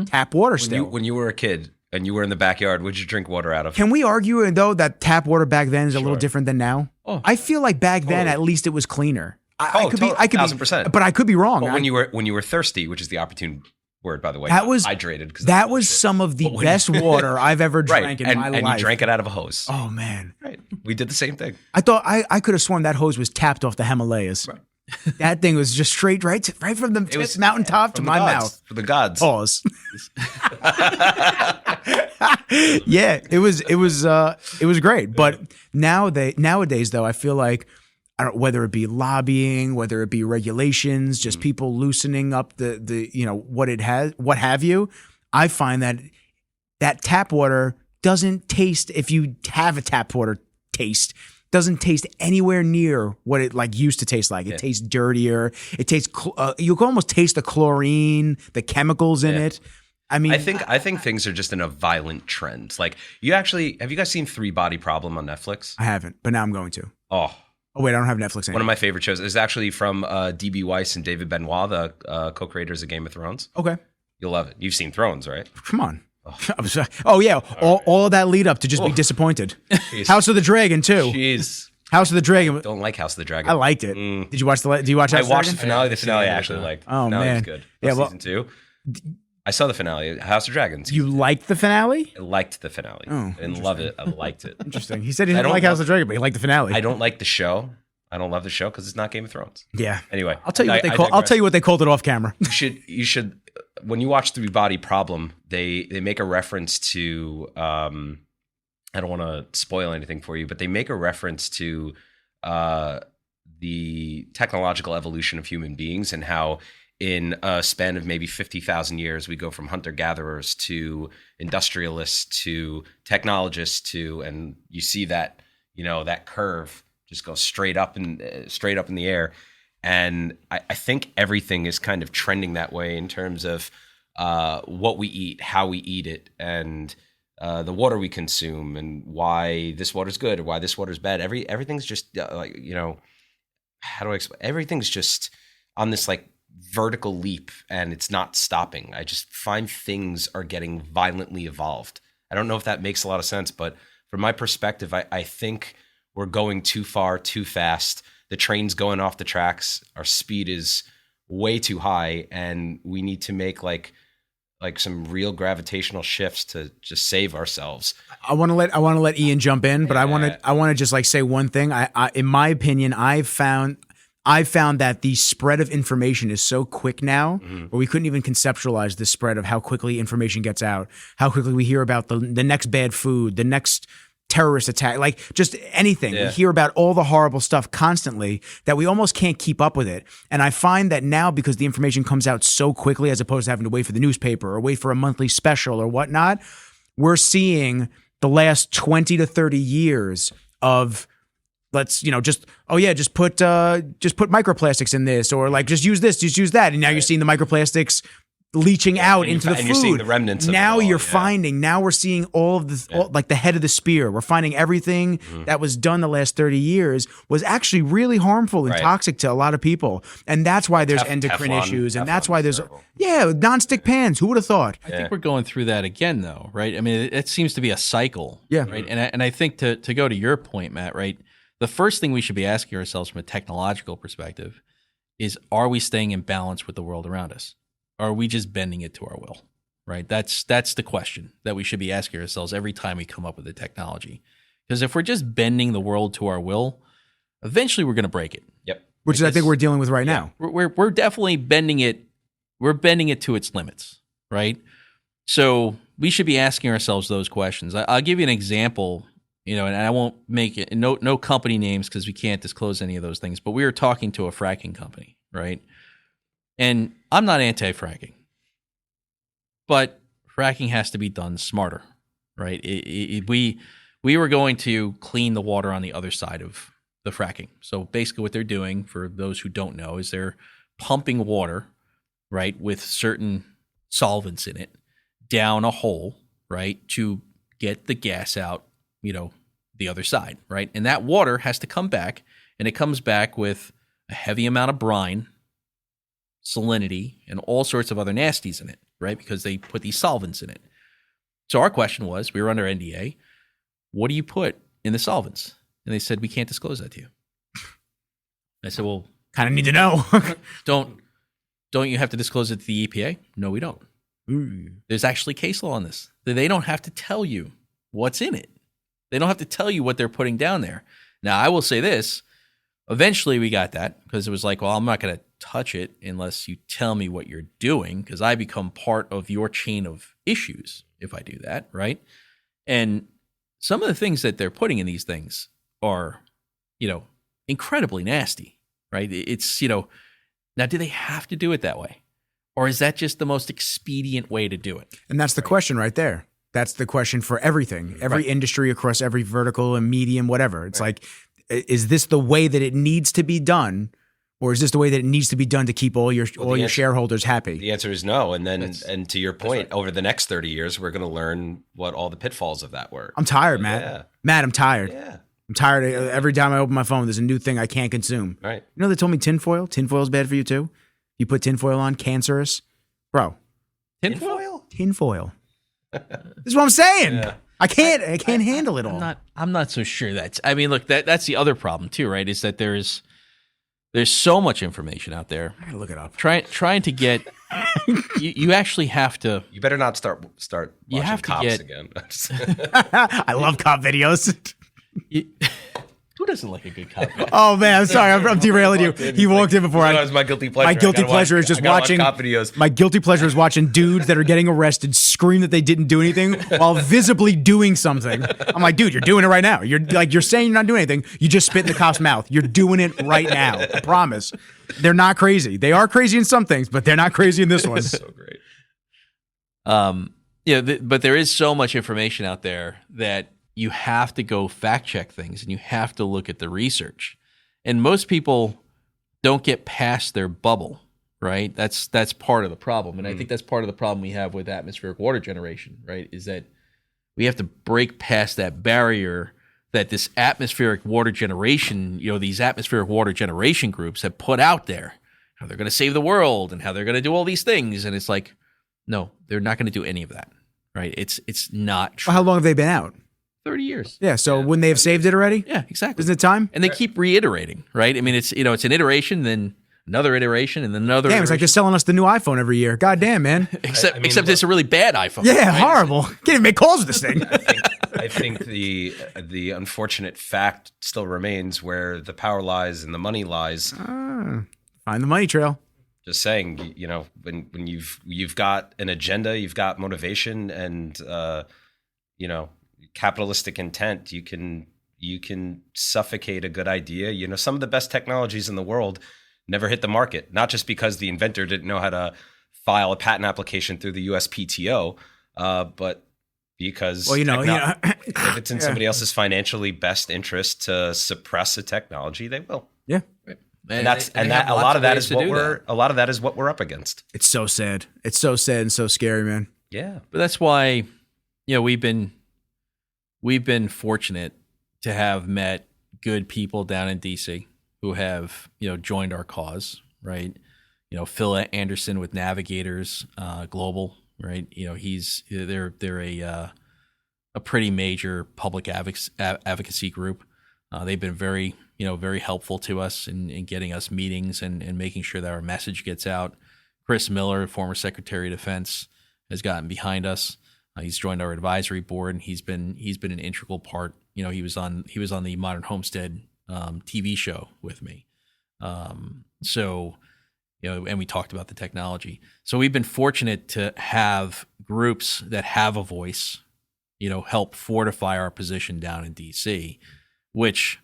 tap water still. When you were a kid and you were in the backyard, would you drink water out of? Can we argue, though, that tap water back then is a little different than now? Oh. I feel like back then, at least it was cleaner. I could be 1,000%. But I could be wrong. But when you were thirsty, which is the opportune word, by the way, that was hydrated. That was some of the best water I've ever drank in my life. And you drank it out of a hose. Oh man, right? We did the same thing. I thought I could have sworn that hose was tapped off the Himalayas. Right. That thing was just straight right from the mountaintop to my mouth. For the gods. Pause. Yeah, it was great. But nowadays though, I feel like whether it be lobbying, whether it be regulations, just people loosening up the what have you, I find that tap water doesn't taste, if you have a tap water taste, doesn't taste anywhere near what it like used to taste like. It tastes dirtier. It tastes you can almost taste the chlorine, the chemicals in it. I mean, I think things are just in a violent trend. Like have you guys seen Three Body Problem on Netflix? I haven't, but now I'm going to. Oh wait, I don't have Netflix anymore. One of my favorite shows is actually from D.B. Weiss and David Benoit, the co-creators of Game of Thrones. Okay. You'll love it. You've seen Thrones, right? Come on. Oh yeah, all of that lead up to just be disappointed. House of the Dragon too. Jeez. House of the Dragon. Don't like House of the Dragon. I liked it. Did you watch Do you watch? I watched the finale. The finale I actually liked. Oh finale man, was good. Yeah, season 2. I saw the finale. House of Dragons. You liked the finale? I liked the finale. I didn't love it. I liked it. Interesting. He said he didn't like House of the Dragon, but he liked the finale. I don't like the show. I don't love the show because it's not Game of Thrones. Yeah. Anyway, I'll tell you what they call. I'll tell you what they called it off camera. You should. When you watch Three Body Problem, they make a reference to. I don't want to spoil anything for you, but they make a reference to the technological evolution of human beings and how, in a span of maybe 50,000 years, we go from hunter-gatherers to industrialists to technologists and you see that that curve just goes straight up in the air. And I think everything is kind of trending that way in terms of what we eat, how we eat it, and the water we consume, and why this water's good or why this water's bad. Everything's just how do I explain? Everything's just on this like vertical leap, and it's not stopping. I just find things are getting violently evolved. I don't know if that makes a lot of sense, but from my perspective, I think we're going too far, too fast. The train's going off the tracks. Our speed is way too high, and we need to make like some real gravitational shifts to just save ourselves. I want to let Ian jump in, but I want to just like say one thing. I in my opinion, I've found that the spread of information is so quick now, where we couldn't even conceptualize the spread of how quickly information gets out, how quickly we hear about the next bad food, the next terrorist attack, like just anything. We hear about all the horrible stuff constantly that we almost can't keep up with it. And I find that now, because the information comes out so quickly, as opposed to having to wait for the newspaper or wait for a monthly special or whatnot, we're seeing the last 20 to 30 years of just put microplastics in this, or like just use this, just use that. And now you're seeing the microplastics leaching out into the food. You're seeing the remnants of now it all, you're finding, now we're seeing all of the, like the head of the spear. We're finding everything that was done the last 30 years was actually really harmful and toxic to a lot of people. And that's why there's endocrine issues. And that's why there's, nonstick pans. Who would have thought? I think we're going through that again though, right? I mean, it seems to be a cycle. Yeah. Right. And I think to go to your point, Matt, right? The first thing we should be asking ourselves from a technological perspective is, are we staying in balance with the world around us? Or are we just bending it to our will, right? That's the question that we should be asking ourselves every time we come up with a technology. Because if we're just bending the world to our will, eventually we're going to break it. Yep. Which is, I think, we're dealing with right now. We're definitely bending it. We're bending it to its limits, right? So we should be asking ourselves those questions. I'll give you an example, and I won't make it no company names because we can't disclose any of those things. But we were talking to a fracking company, right? And I'm not anti-fracking, but fracking has to be done smarter, right? We were going to clean the water on the other side of the fracking. So basically what they're doing, for those who don't know, is they're pumping water, right, with certain solvents in it down a hole, right, to get the gas out, the other side, right? And that water has to come back, and it comes back with a heavy amount of brine, salinity, and all sorts of other nasties in it, right? Because they put these solvents in it. So our question was, we were under NDA, what do you put in the solvents? And they said, we can't disclose that to you. I said, well, kind of need to know. don't you have to disclose it to the EPA? No, we don't. There's actually case law on this. They don't have to tell you what's in it. They don't have to tell you what they're putting down there. Now, I will say this. eventually we got that because it was like, well, I'm not going to touch it unless you tell me what you're doing, because I become part of your chain of issues if I do that, right? And some of the things that they're putting in these things are, incredibly nasty, right? It's, now do they have to do it that way? Or is that just the most expedient way to do it? And that's the question right there. That's the question for everything, every industry across every vertical and medium, whatever. It's like, is this the way that it needs to be done? Or is this the way that it needs to be done to keep all your shareholders happy? The answer is no. And then, and to your point, over the next 30 years, we're going to learn what all the pitfalls of that were. I'm tired, Matt. Yeah. Matt, I'm tired. Yeah. I'm tired. Every time I open my phone, there's a new thing I can't consume. Right. You know, they told me tinfoil. Tinfoil's bad for you too. You put tinfoil on, cancerous. Bro. Tinfoil? Tinfoil. This is what I'm saying. Yeah. I can't handle it all. I'm not so sure look, that's the other problem too, right? Is that there's so much information out there. I gotta look it up. Trying to get you actually have to. You better not start you have Cops to again. I love cop videos. Who doesn't like a good cop? Oh man, I'm sorry, I'm derailing you. He walked in before. That was my guilty pleasure. My guilty pleasure is just watching cop videos. My guilty pleasure is watching dudes that are getting arrested scream that they didn't do anything while visibly doing something. I'm like, dude, you're doing it right now. You're saying you're not doing anything. You just spit in the cop's mouth. You're doing it right now. I promise. They're not crazy. They are crazy in some things, but they're not crazy in this one. So great. But there is so much information out there that you have to go fact check things and you have to look at the research. And most people don't get past their bubble, right? That's part of the problem. And I think that's part of the problem we have with atmospheric water generation, right? Is that we have to break past that barrier that this atmospheric water generation, these atmospheric water generation groups have put out there. How they're going to save the world and how they're going to do all these things. And it's like, no, they're not going to do any of that, right? It's not true. Well, how long have they been out? 30 years. Yeah, so wouldn't they have saved it already? Yeah, exactly. Isn't it time? And they keep reiterating, right? I mean, it's it's an iteration, then another iteration, and then another. Damn, it's like they're selling us the new iPhone every year. God damn, man. Except it's a really bad iPhone. Yeah, right? Horrible. Can't even make calls with this thing. I think the unfortunate fact still remains where the power lies and the money lies. Find the money trail. Just saying, when you've got an agenda, you've got motivation, and capitalistic intent, you can suffocate a good idea. Some of the best technologies in the world never hit the market, not just because the inventor didn't know how to file a patent application through the USPTO, but because if it's in somebody else's financially best interest to suppress a technology, they will. Yeah. Right. And a lot of that is what we're up against. It's so sad. It's so sad and so scary, man. Yeah. But that's why we've been fortunate to have met good people down in DC who have, joined our cause, right? Phil Anderson with Navigators Global, right? They're a pretty major public advocacy group. They've been very helpful to us in getting us meetings and making sure that our message gets out. Chris Miller, former Secretary of Defense, has gotten behind us. He's joined our advisory board, and he's been an integral part. He was on the Modern Homestead TV show with me. And we talked about the technology. So we've been fortunate to have groups that have a voice, help fortify our position down in DC, which,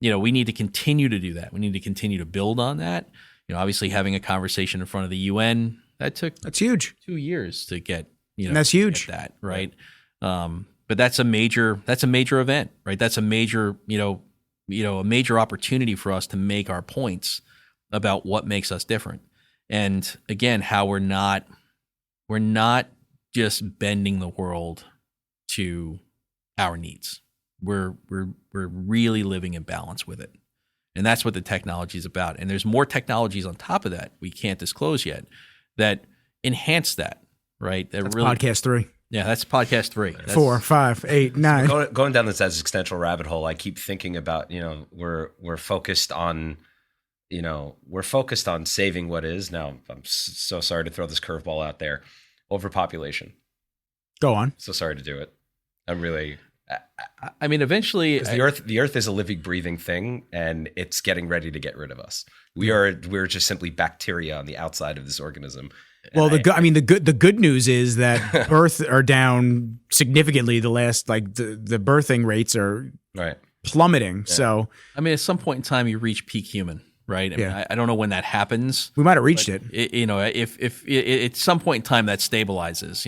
we need to continue to do that. We need to continue to build on that. Obviously having a conversation in front of the UN, that's huge. 2 years to get. And that's huge. That right, but that's a major event, right? That's a major, a major opportunity for us to make our points about what makes us different, and again, how we're not just bending the world to our needs. We're really living in balance with it, and that's what the technology is about. And there's more technologies on top of that we can't disclose yet that enhance that. Right. That's really, podcast 3. Yeah, that's podcast 3. 4, 5, 8, 9. Going down this existential rabbit hole, I keep thinking about, we're focused on, saving what is. Now, I'm so sorry to throw this curveball out there. Overpopulation. Go on. So sorry to do it. I'm really, I mean, eventually, the Earth is a living, breathing thing, and it's getting ready to get rid of us. We're just simply bacteria on the outside of this organism. Well, the good news is that births are down significantly. The last the birthing rates are plummeting. Yeah. So I mean, at some point in time, you reach peak human, right? I mean, I don't know when that happens. We might have reached it. If at some point in time that stabilizes,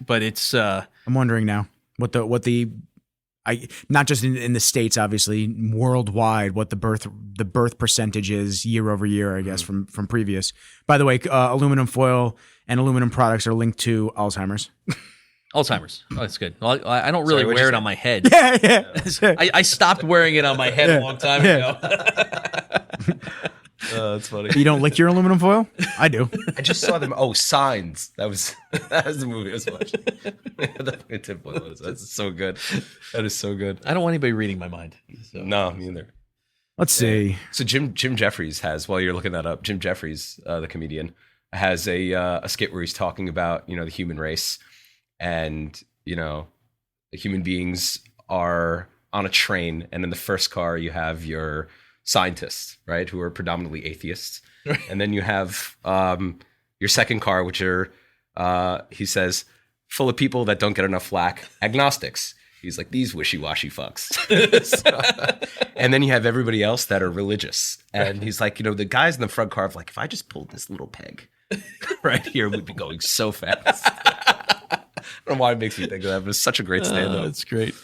it's. I'm wondering now what the not just in the States, obviously worldwide, what the birth percentage is year over year, I guess, from previous. By the way, aluminum foil and aluminum products are linked to Alzheimer's. Alzheimer's. Oh, that's good. Well, I don't really wear it on my head. Yeah. I stopped wearing it on my head a long time ago. Oh, that's funny. You don't lick your aluminum foil? I do. I just saw them. Oh, Signs. That was the movie I was watching. That's so good. That is so good. I don't want anybody reading my mind. So. No, me neither. Let's see. So Jim Jeffries has, while you're looking that up, Jim Jeffries, the comedian, has a skit where he's talking about the human race, and the human beings are on a train, and in the first car you have your scientists, right, who are predominantly atheists, and then you have your second car, which are he says full of people that don't get enough flack, agnostics. He's like, these wishy-washy fucks. And then you have everybody else that are religious, and he's like, the guys in the front car are like, if I just pulled this little peg right here, we'd be going so fast. I don't know why it makes me think of that, but it's such a great stand-up. That's great.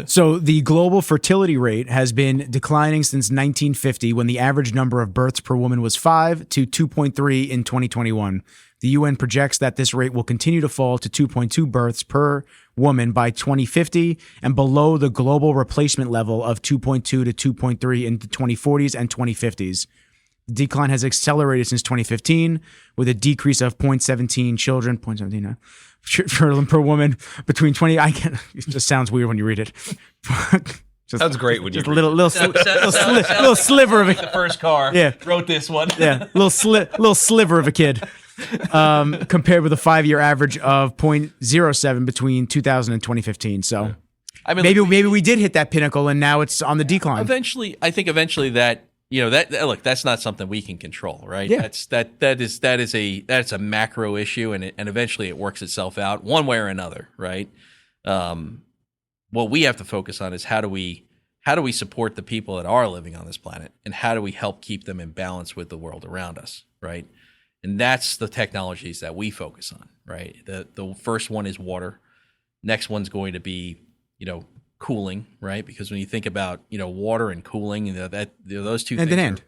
So the global fertility rate has been declining since 1950, when the average number of births per woman was 5 to 2.3 in 2021. The UN projects that this rate will continue to fall to 2.2 births per woman by 2050 and below the global replacement level of 2.2 to 2.3 in the 2040s and 2050s. The decline has accelerated since 2015, with a decrease of 0.17 children, 0.17 per woman between 20. It just sounds weird when you read it. Sounds great when you read it. Little sliver of a the first car. Yeah, wrote this one. Yeah, little sliver of a kid. Compared with a 5-year average of 0.07 between 2000 and 2015. So, I mean, maybe we did hit that pinnacle, and now it's on the decline. I think eventually that look, that's not something we can control, right? Yeah. That's a macro issue, and eventually it works itself out one way or another, right? What we have to focus on is how do we support the people that are living on this planet, and how do we help keep them in balance with the world around us, right? And that's the technologies that we focus on, right? The first one is water. Next one's going to be, cooling, right? Because when you think about, water and cooling, those two things,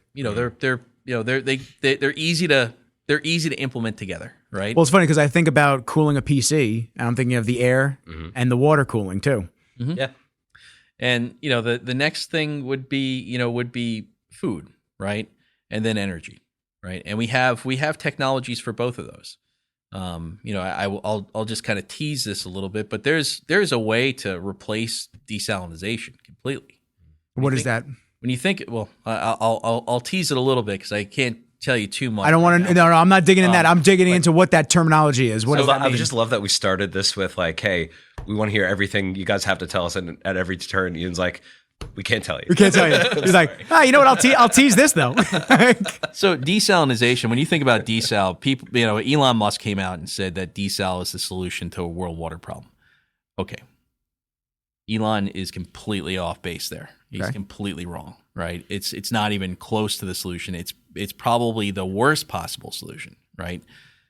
they're easy to implement together, right? Well, it's funny because I think about cooling a PC, and I'm thinking of the air and the water cooling too. Mm-hmm. Yeah. And the next thing would be food, right? And then energy. Right, and we have technologies for both of those. I'll just kind of tease this a little bit, but there's a way to replace desalinization completely. What is that? When you think, well, I'll tease it a little bit because I can't tell you too much. I don't want to. No, I'm not digging in that. I'm digging into what that terminology is. What does that mean? I just love that we started this with like, hey, we want to hear everything you guys have to tell us, and at every turn, Ian's like, we can't tell you. We can't tell you. He's like, you know what? I'll tease this though. So desalinization, when you think about desal, people, Elon Musk came out and said that desal is the solution to a world water problem. Okay. Elon is completely off base there. He's completely wrong, right? It's not even close to the solution. It's probably the worst possible solution, right?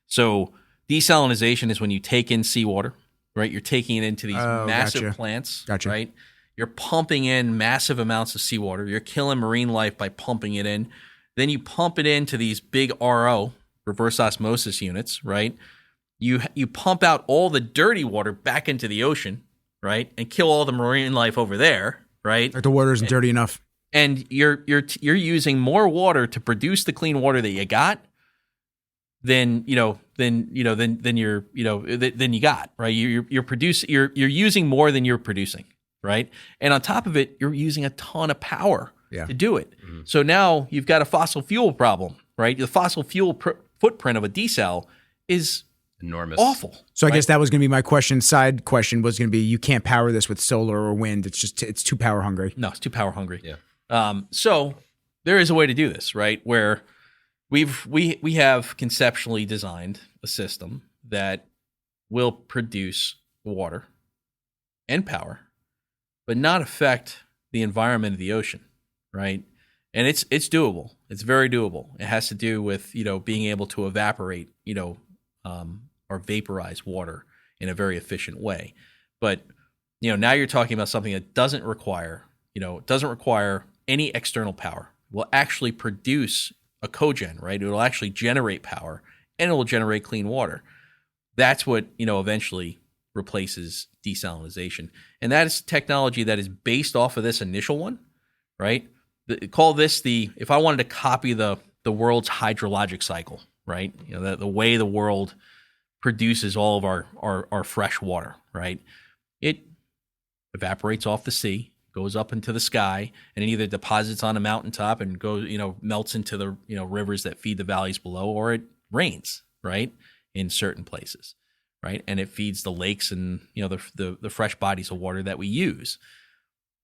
So desalinization is when you take in seawater, right? You're taking it into these massive plants, right? You're pumping in massive amounts of seawater. You're killing marine life by pumping it in. Then you pump it into these big RO, reverse osmosis units, right? You pump out all the dirty water back into the ocean, right? And kill all the marine life over there, right? Like the water isn't dirty enough. And you're using more water to produce the clean water that you got than you got, right? You're using more than you're producing. Right. And on top of it, you're using a ton of power to do it. Mm-hmm. So now you've got a fossil fuel problem, right? The fossil fuel footprint of a desal is enormous. Awful. So I guess that was going to be my question. Side question was going to be, you can't power this with solar or wind. It's too power hungry. No, it's too power hungry. Yeah. So there is a way to do this, right? Where we have conceptually designed a system that will produce water and power, but not affect the environment of the ocean, right? And it's doable. It's very doable. It has to do with, being able to evaporate, or vaporize water in a very efficient way. But, now you're talking about something that doesn't require any external power. It will actually produce a cogen, right? It will actually generate power, and it will generate clean water. That's what, eventually replaces desalinization. And that is technology that is based off of this initial one, right? Call this if I wanted to copy the world's hydrologic cycle, right? The way the world produces all of our fresh water, right? It evaporates off the sea, goes up into the sky, and it either deposits on a mountaintop and goes, melts into the, rivers that feed the valleys below, or it rains, right? In certain places, right? And it feeds the lakes and, the fresh bodies of water that we use.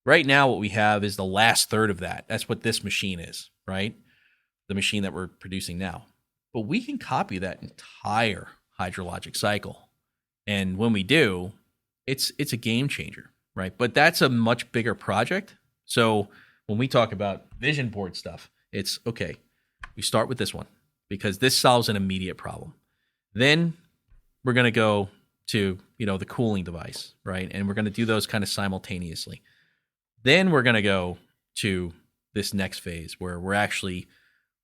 Right now, what we have is the last third of that. That's what this machine is, right? The machine that we're producing now. But we can copy that entire hydrologic cycle. And when we do, it's a game changer, right? But that's a much bigger project. So when we talk about vision board stuff, it's okay, we start with this one because this solves an immediate problem. Then we're going to go to, the cooling device, right? And we're going to do those kind of simultaneously. Then we're going to go to this next phase where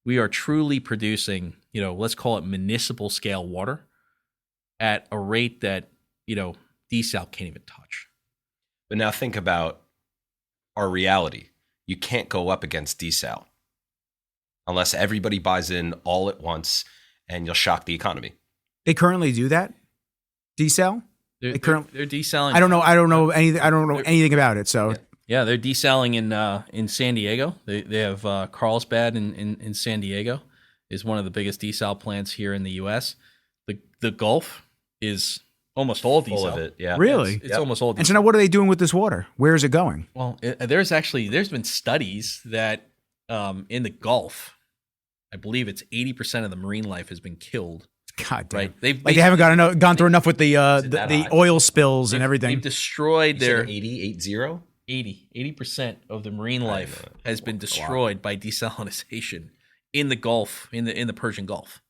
we are truly producing, let's call it municipal scale water at a rate that, desal can't even touch. But now think about our reality. You can't go up against desal unless everybody buys in all at once, and you'll shock the economy. They currently do that? Desal? They're desaling. I don't know anything about it, so... Yeah, they're desaling in San Diego. They have Carlsbad in San Diego is one of the biggest desal plants here in the U.S. The Gulf is almost all desal. Full of it, yeah. Really? It's almost all desal. And so now what are they doing with this water? Where is it going? Well, there's been studies that in the Gulf, I believe it's 80% of the marine life has been killed. God damn. Right? They haven't gone through enough with the oil spills and everything. They've destroyed their 80%? 80% of the marine life has been destroyed by desalinization in the Gulf, in the Persian Gulf,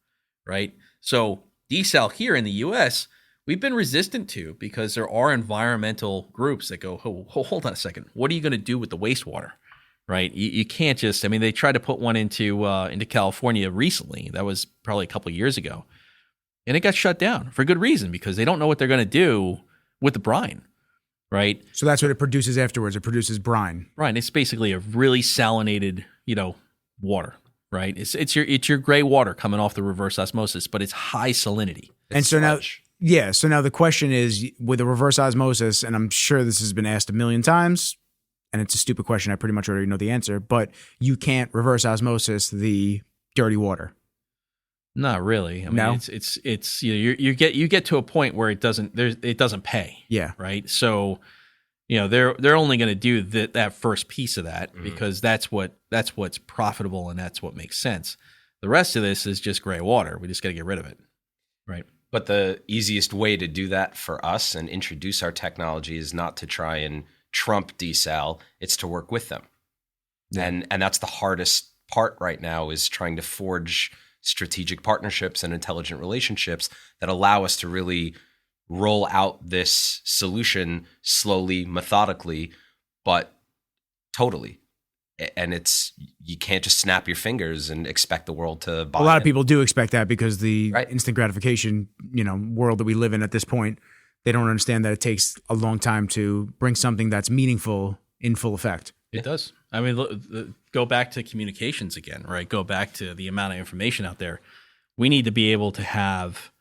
right? So desal here in the U.S., we've been resistant to because there are environmental groups that go, hold on a second, what are you going to do with the wastewater, right? You can't just, they tried to put one into California recently. That was probably a couple of years ago. And it got shut down for good reason because they don't know what they're going to do with the brine. Right. So that's what it produces afterwards. It produces brine. Right. It's basically a really salinated, water. Right. It's your gray water coming off the reverse osmosis, but it's high salinity. And so now the question is with the reverse osmosis, and I'm sure this has been asked a million times, and it's a stupid question. I pretty much already know the answer, but you can't reverse osmosis the dirty water. Not really. No? It's you get to a point where it doesn't pay. Yeah. Right. So, they're only going to do that first piece of that because that's what's profitable and that's what makes sense. The rest of this is just gray water. We just got to get rid of it. Right. But the easiest way to do that for us and introduce our technology is not to try and trump desal. It's to work with them. Yeah. And that's the hardest part right now is trying to forge strategic partnerships and intelligent relationships that allow us to really roll out this solution slowly, methodically, but totally. And you can't just snap your fingers and expect the world to buy. A lot of people do expect that because the instant gratification, world that we live in at this point, they don't understand that it takes a long time to bring something that's meaningful in full effect. It does. Look, go back to communications again, right? Go back to the amount of information out there. We need to be able to have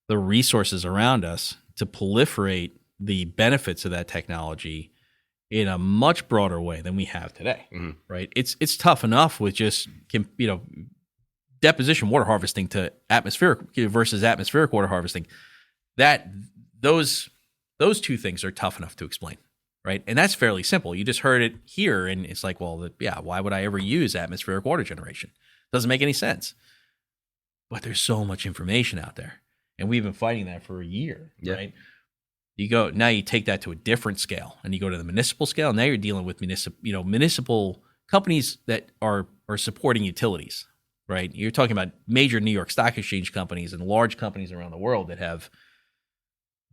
the resources around us to proliferate the benefits of that technology in a much broader way than we have today, right? It's tough enough with just, deposition water harvesting to atmospheric versus atmospheric water harvesting. those two things are tough enough to explain, right? And that's fairly simple. You just heard it here, and it's like, well, why would I ever use atmospheric water generation? Doesn't make any sense. But there's so much information out there, and we've been fighting that for a year, right? You take that to a different scale, and you go to the municipal scale. Now you're dealing with municipal companies that are supporting utilities, right? You're talking about major New York Stock Exchange companies and large companies around the world that have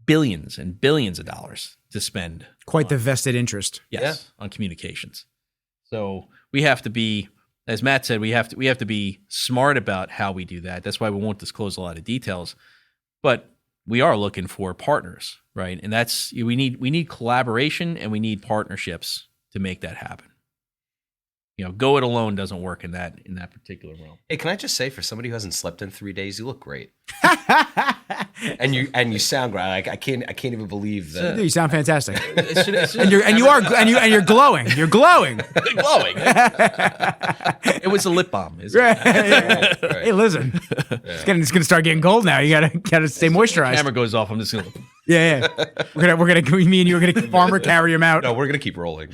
billions and billions of dollars to spend. Quite the vested interest. Yes, on communications. So we have to be, as Matt said, we have to be smart about how we do that. That's why we won't disclose a lot of details, but we are looking for partners, right? And we need collaboration, and we need partnerships to make that happen. Go it alone doesn't work in that particular realm. Hey, can I just say, for somebody who hasn't slept in 3 days, you look great. and you sound great. Like I can't even believe that. You sound fantastic. And you're glowing. You're glowing. Glowing. It was a lip balm. Right. Hey, listen, it's gonna start getting cold now. You gotta stay moisturized. The camera goes off. I'm just gonna. Yeah. We're gonna me and you are gonna farmer carry him out. No, we're gonna keep rolling.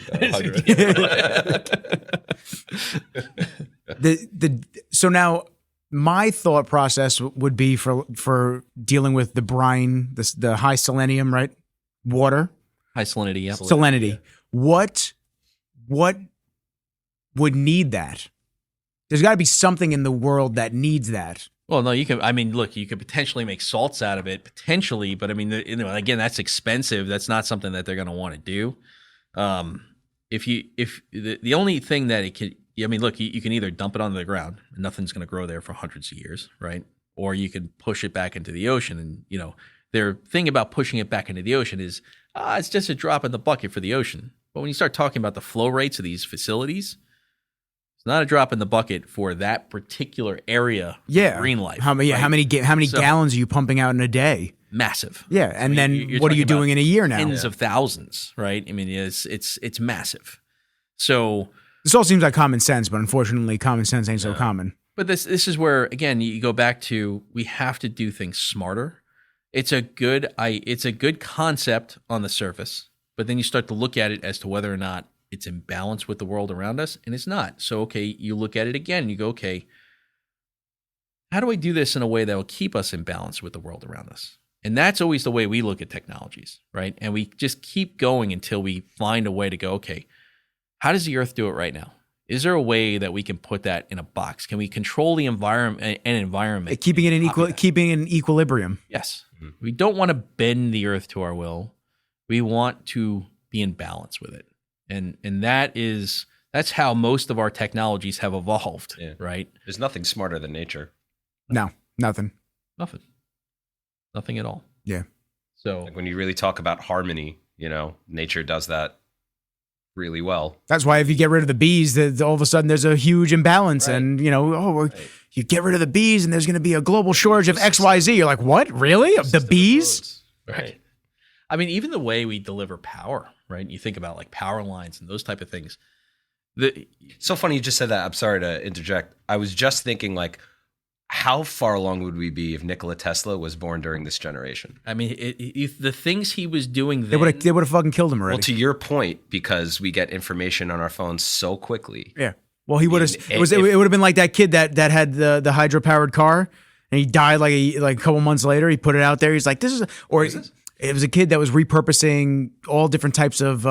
So now my thought process would be for dealing with the brine, the high selenium, right? Water. High salinity, yeah. Salinity. What would need that? There's got to be something in the world that needs that. Well, no, you can. I mean, look, you could potentially make salts out of it, potentially, but I mean, again, that's expensive. That's not something that they're going to want to do. If the only thing that it could, I mean, look, you can either dump it onto the ground and nothing's going to grow there for hundreds of years, right? Or you can push it back into the ocean, and their thing about pushing it back into the ocean is it's just a drop in the bucket for the ocean. But when you start talking about the flow rates of these facilities, it's not a drop in the bucket for that particular area of green life. How many gallons are you pumping out in a day? Massive. Yeah, and then what are you doing in a year now? Tens of thousands, right? I mean, it's massive. So this all seems like common sense, but unfortunately, common sense ain't so common. But this is where, again, you go back to, we have to do things smarter. It's a good concept on the surface, but then you start to look at it as to whether or not it's in balance with the world around us, and it's not. So, okay, you look at it again, and you go, okay, how do I do this in a way that will keep us in balance with the world around us? And that's always the way we look at technologies, right? And we just keep going until we find a way to go, okay, how does the Earth do it right now? Is there a way that we can put that in a box? Can we control the environment? Keeping it in equilibrium. Yes. Mm-hmm. We don't want to bend the Earth to our will. We want to be in balance with it. And that's how most of our technologies have evolved, right? There's nothing smarter than nature. No, nothing. Nothing at all. Yeah. So like when you really talk about harmony, nature does that really well. That's why if you get rid of the bees, all of a sudden there's a huge imbalance, right. And you get rid of the bees and there's going to be a global shortage of XYZ. You're like, what? Really? The bees? Right. I mean, even the way we deliver power, right? You think about like power lines and those type of things. So funny you just said that. I'm sorry to interject. I was just thinking, like, how far along would we be if Nikola Tesla was born during this generation? I mean, the things he was doing then... They would have fucking killed him already. Well, to your point, because we get information on our phones so quickly. Yeah. Well, he would have... It would have been like that kid that had the hydro-powered car, and he died like a couple months later. He put it out there. He's like, this is... Or it was a kid that was repurposing all different types of...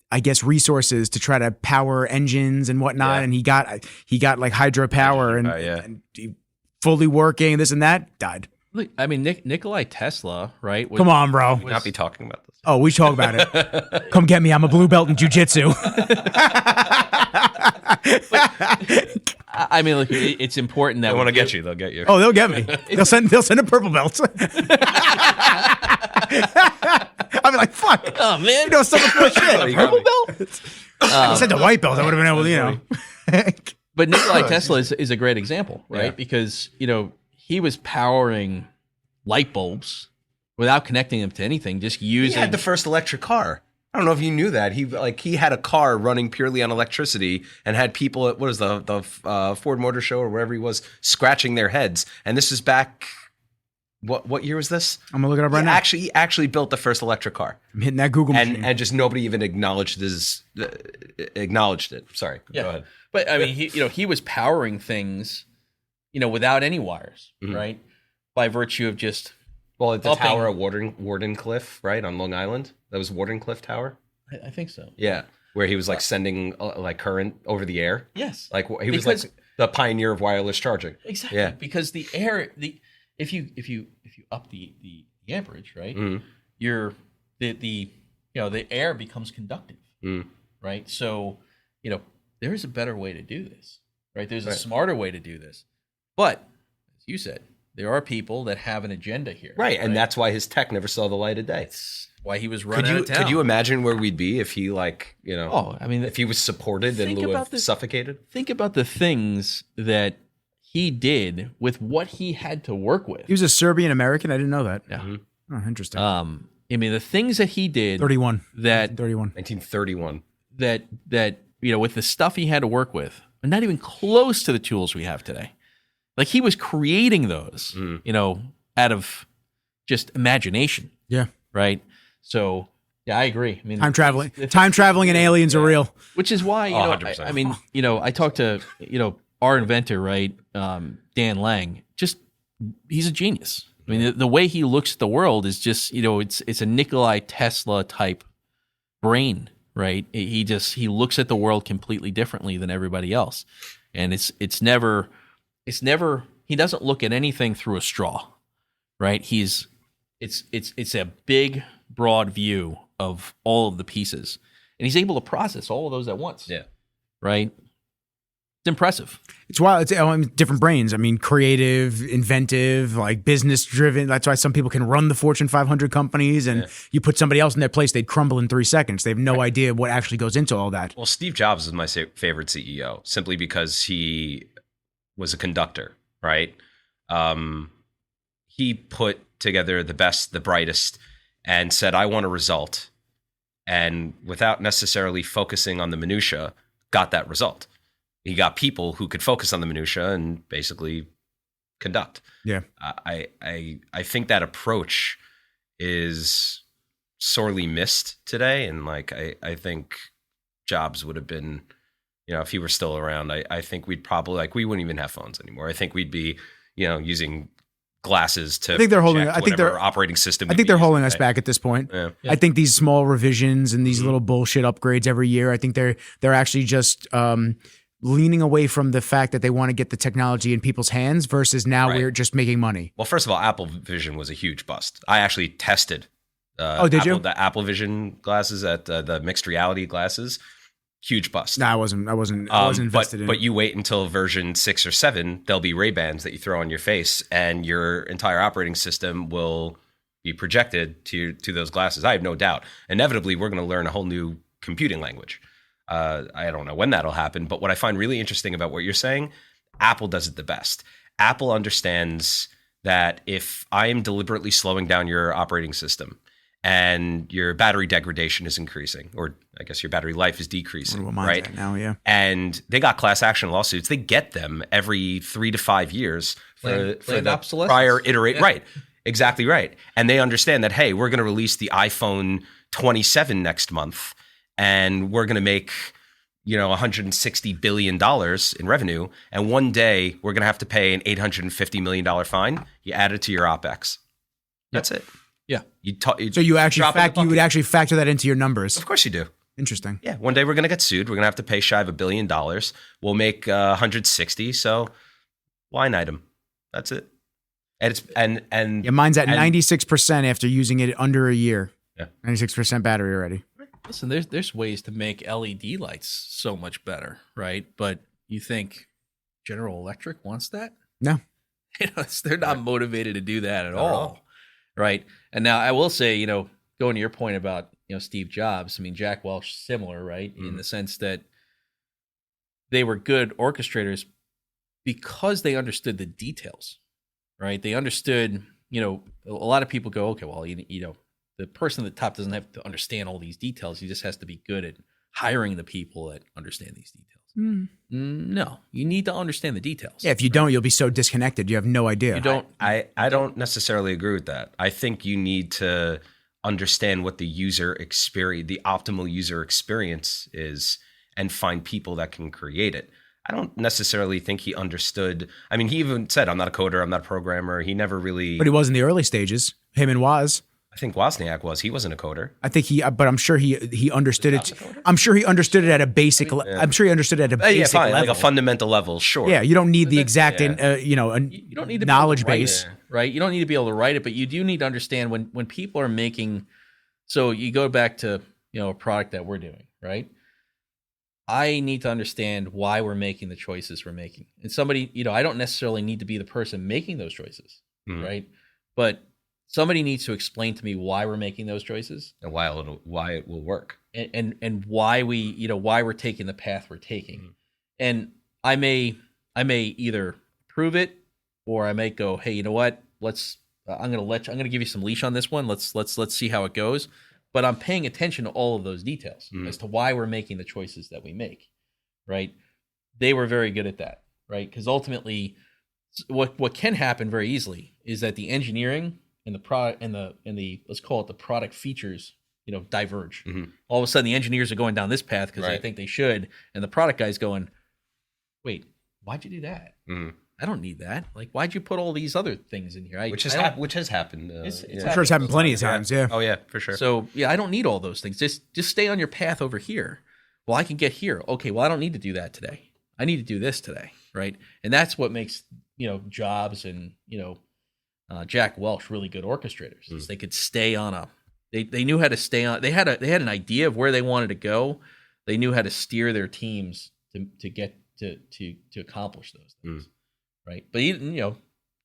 I guess resources to try to power engines and whatnot, and he got like hydropower and he fully working, this and that, died. Look, I mean, Nikola Tesla, right? Come on, bro. We'd not be talking about this. Oh, we talk about it. Come get me. I'm a blue belt in jiu-jitsu. I mean, look, it's important that they want to get you. They'll get you. Oh, they'll get me. They'll send a purple belt. I'll be like, fuck. Oh, man. Some of the shit. A purple belt? I said the white belt. I would have been able to, But Nikola Tesla is a great example, right? Yeah. Because, he was powering light bulbs without connecting them to anything, just using... He had the first electric car. I don't know if you knew that. He had a car running purely on electricity and had people at, what was the Ford Motor Show or wherever he was, scratching their heads. And this is back what year was this? I'm gonna look it up right now. He actually built the first electric car. I'm hitting that Google machine. And just nobody even acknowledged it. Sorry. Yeah. Go ahead. But I mean, he was powering things, without any wires, right? By virtue of just the tower at Wardenclyffe, right, on Long Island. That was Wardenclyffe Tower. I think so. Yeah, where he was like sending like current over the air. Yes, like he was like the pioneer of wireless charging. Exactly. Yeah, because if you up the amperage, right, the air becomes conductive, right? So there is a better way to do this, right? There's a smarter way to do this, but as you said, there are people that have an agenda here, right? And that's why his tech never saw the light of day. That's why he was running out of town. Could you imagine where we'd be if he if he was supported in lieu of suffocated? Think about the things that he did with what he had to work with. He was a Serbian American. I didn't know that. Yeah. Oh, interesting. I mean, the things that he did. 1931. That with the stuff he had to work with, are not even close to the tools we have today. Like he was creating those, out of just imagination. Yeah. Right. So yeah, I agree. I mean, time traveling and aliens are real. Which is why, I talked to, our inventor, right? Dan Lang, he's a genius. I mean, the way he looks at the world is just, it's a Nikolai Tesla type brain, right? He looks at the world completely differently than everybody else. And it's never, he doesn't look at anything through a straw, right? It's a big, broad view of all of the pieces. And he's able to process all of those at once. Yeah. Right? It's impressive. It's wild. It's different brains. I mean, creative, inventive, like business driven. That's why some people can run the Fortune 500 companies, and you put somebody else in their place, they'd crumble in 3 seconds. They have no idea what actually goes into all that. Well, Steve Jobs is my favorite CEO simply because he was a conductor, right? He put together the best, the brightest, and said, I want a result. And without necessarily focusing on the minutia, got that result. He got people who could focus on the minutia and basically conduct. Yeah. I think that approach is sorely missed today. And like, I think Jobs would have been, if he were still around, I think we'd probably we wouldn't even have phones anymore. I think we'd be, using glasses to. I think they're holding. I think they're operating system. I think they're holding us back at this point. Yeah. I think these small revisions and these little bullshit upgrades every year. I think they're actually just leaning away from the fact that they want to get the technology in people's hands versus now we're just making money. Well, first of all, Apple Vision was a huge bust. I actually tested. Did you? The Apple Vision glasses at the mixed reality glasses. Huge bust. No, I wasn't invested in it. But you wait until version 6 or 7, there'll be Ray-Bans that you throw on your face and your entire operating system will be projected to those glasses. I have no doubt. Inevitably, we're going to learn a whole new computing language. I don't know when that'll happen, but what I find really interesting about what you're saying, Apple does it the best. Apple understands that if I am deliberately slowing down your operating system and your battery degradation is increasing, or I guess your battery life is decreasing, right? Now, yeah. And they got class action lawsuits. They get them every 3 to 5 years for the prior iteration. Yeah. Right. Exactly right. And they understand that, hey, we're going to release the iPhone 27 next month, and we're going to make, $160 billion in revenue. And one day we're going to have to pay an $850 million fine. You add it to your OpEx. That's it. Yeah. So you would actually factor that into your numbers. Of course you do. Interesting. Yeah. One day we're going to get sued. We're going to have to pay shy of $1 billion. We'll make 160. So line item. That's it. And mine's at 96% after using it under a year. Yeah. 96% battery already. Listen, there's ways to make LED lights so much better, right? But you think General Electric wants that? No. They're not motivated to do that at all. Right. And now I will say, going to your point about, Steve Jobs, I mean, Jack Welch, similar, right? Mm. In the sense that they were good orchestrators because they understood the details, right? They understood, a lot of people go, okay, well, the person at the top doesn't have to understand all these details. He just has to be good at hiring the people that understand these details. No, you need to understand the details. Yeah, if you don't, you'll be so disconnected. You have no idea. You don't. I don't necessarily agree with that. I think you need to understand what the user experience, the optimal user experience is, and find people that can create it. I don't necessarily think he understood. I mean, he even said, I'm not a coder, I'm not a programmer. He never really. But he was in the early stages. Him and Woz. I think Wozniak was. He wasn't a coder. I think but I'm sure he understood it. I'm sure he understood it at a basic. I'm sure he understood it at a basic fine, level, like a fundamental level. Sure. Yeah, you don't need the exact, you don't need to knowledge be able to base, write it, right? You don't need to be able to write it, but you do need to understand when people are making. So you go back to a product that we're doing, right? I need to understand why we're making the choices we're making, and somebody, I don't necessarily need to be the person making those choices, right? But somebody needs to explain to me why we're making those choices and why it will work, and why why we're taking the path we're taking. And I may either prove it, or I may go, hey, you know what? I'm gonna give you some leash on this one. Let's see how it goes. But I'm paying attention to all of those details as to why we're making the choices that we make, right? They were very good at that, right? Because ultimately, what can happen very easily is that the engineering and the product and the let's call it the product features, diverge. All of a sudden, the engineers are going down this path because they think they should, and the product guy's going, "Wait, why'd you do that? I don't need that. Like, why'd you put all these other things in here?" Which has happened. I'm sure it's happened plenty of times. Yeah. Oh yeah, for sure. So I don't need all those things. Just stay on your path over here. Well, I can get here. Okay. Well, I don't need to do that today. I need to do this today, right? And that's what makes Jobs and Jack Welch really good orchestrators. Is they could stay on they knew how to stay on. They had an idea of where they wanted to go. They knew how to steer their teams to get to accomplish those things. Right, but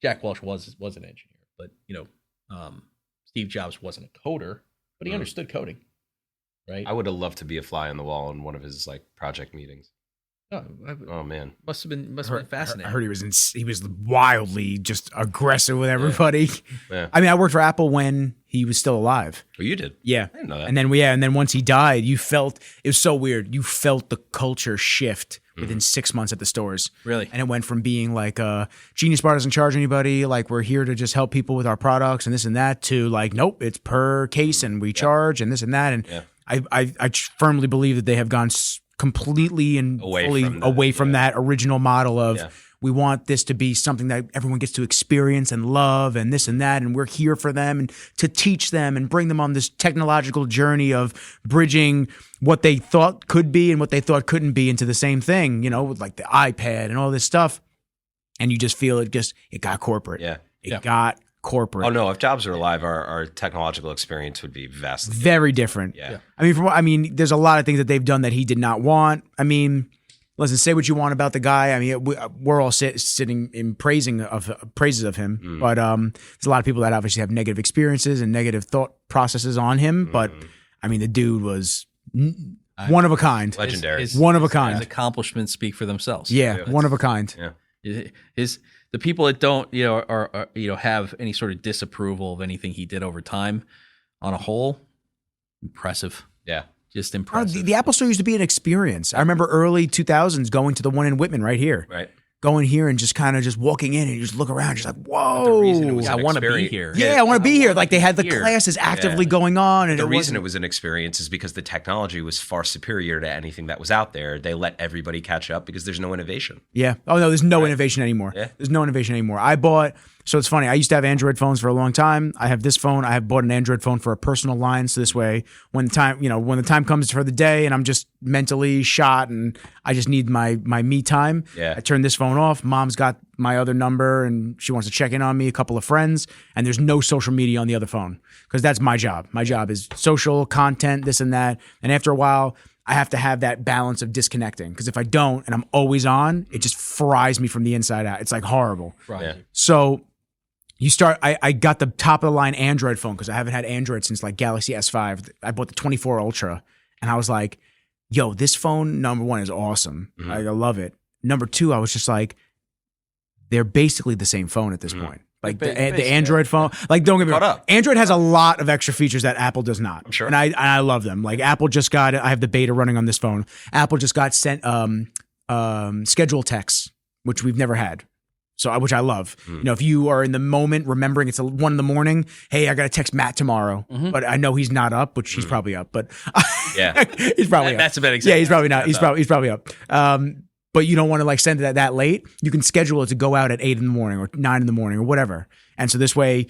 Jack Welch was an engineer, but Steve Jobs wasn't a coder, but he understood coding. Right, I would have loved to be a fly on the wall in one of his project meetings. Oh man, must have been fascinating. I heard he was wildly just aggressive with everybody. Yeah. I mean, I worked for Apple when he was still alive. Oh, you did? Yeah, I didn't know that. And then once he died, you felt it was so weird. You felt the culture shift within 6 months at the stores. Really, and it went from being like Genius Bar doesn't charge anybody, like we're here to just help people with our products and this and that, to like nope, it's per case and we charge and this and that. And I firmly believe that they have gone completely and away from that original model of we want this to be something that everyone gets to experience and love and this and that, and we're here for them and to teach them and bring them on this technological journey of bridging what they thought could be and what they thought couldn't be into the same thing, with like the iPad and all this stuff. And you just feel it got corporate. Yeah. It got corporate. Oh no! If Jobs were alive, our technological experience would be vastly very different. Yeah. I mean, there's a lot of things that they've done that he did not want. I mean, listen, say what you want about the guy. I mean, we're all sitting in praises of him, but there's a lot of people that obviously have negative experiences and negative thought processes on him. But I mean, the dude was one of a kind, legendary, one of a kind. His accomplishments speak for themselves. Yeah, one of a kind. Yeah. The people that don't, are have any sort of disapproval of anything he did over time, on a whole, impressive. Yeah, just impressive. The Apple Store used to be an experience. I remember early 2000s going to the one in Whitman right here. Right. Going here and just kind of just walking in and you just look around, just like, whoa. The reason it was I want to be here. Yeah, I want to be here. Like they had the classes actively going on. And the reason it was an experience is because the technology was far superior to anything that was out there. They let everybody catch up because there's no innovation. Yeah. Oh, no, there's no innovation anymore. Yeah. There's no innovation anymore. So it's funny. I used to have Android phones for a long time. I have this phone. I have bought an Android phone for a personal line. So this way, when the time comes for the day and I'm just mentally shot and I just need my me time, I turn this phone off. Mom's got my other number and she wants to check in on me, a couple of friends, and there's no social media on the other phone because that's my job. My job is social content, this and that. And after a while, I have to have that balance of disconnecting because if I don't and I'm always on, it just fries me from the inside out. It's like horrible. Right. Yeah. So I got the top of the line Android phone because I haven't had Android since like Galaxy S5. I bought the 24 Ultra and I was like, yo, this phone, number one, is awesome. I love it. Number two, I was just like, they're basically the same phone at this point. Like the Android phone, like don't get me wrong, Android has a lot of extra features that Apple does not. I'm sure. And I love them. Like Apple just got it. I have the beta running on this phone. Apple just got sent schedule texts, which we've never had. So, which I love. If you are in the moment, remembering it's 1 a.m, hey, I got to text Matt tomorrow, but I know he's not up, which he's probably up, but yeah, he's probably up. That's a bad example. Yeah, he's probably not. He's probably up. But you don't want to like send it that late. You can schedule it to go out at 8 a.m. or 9 a.m. or whatever. And so this way,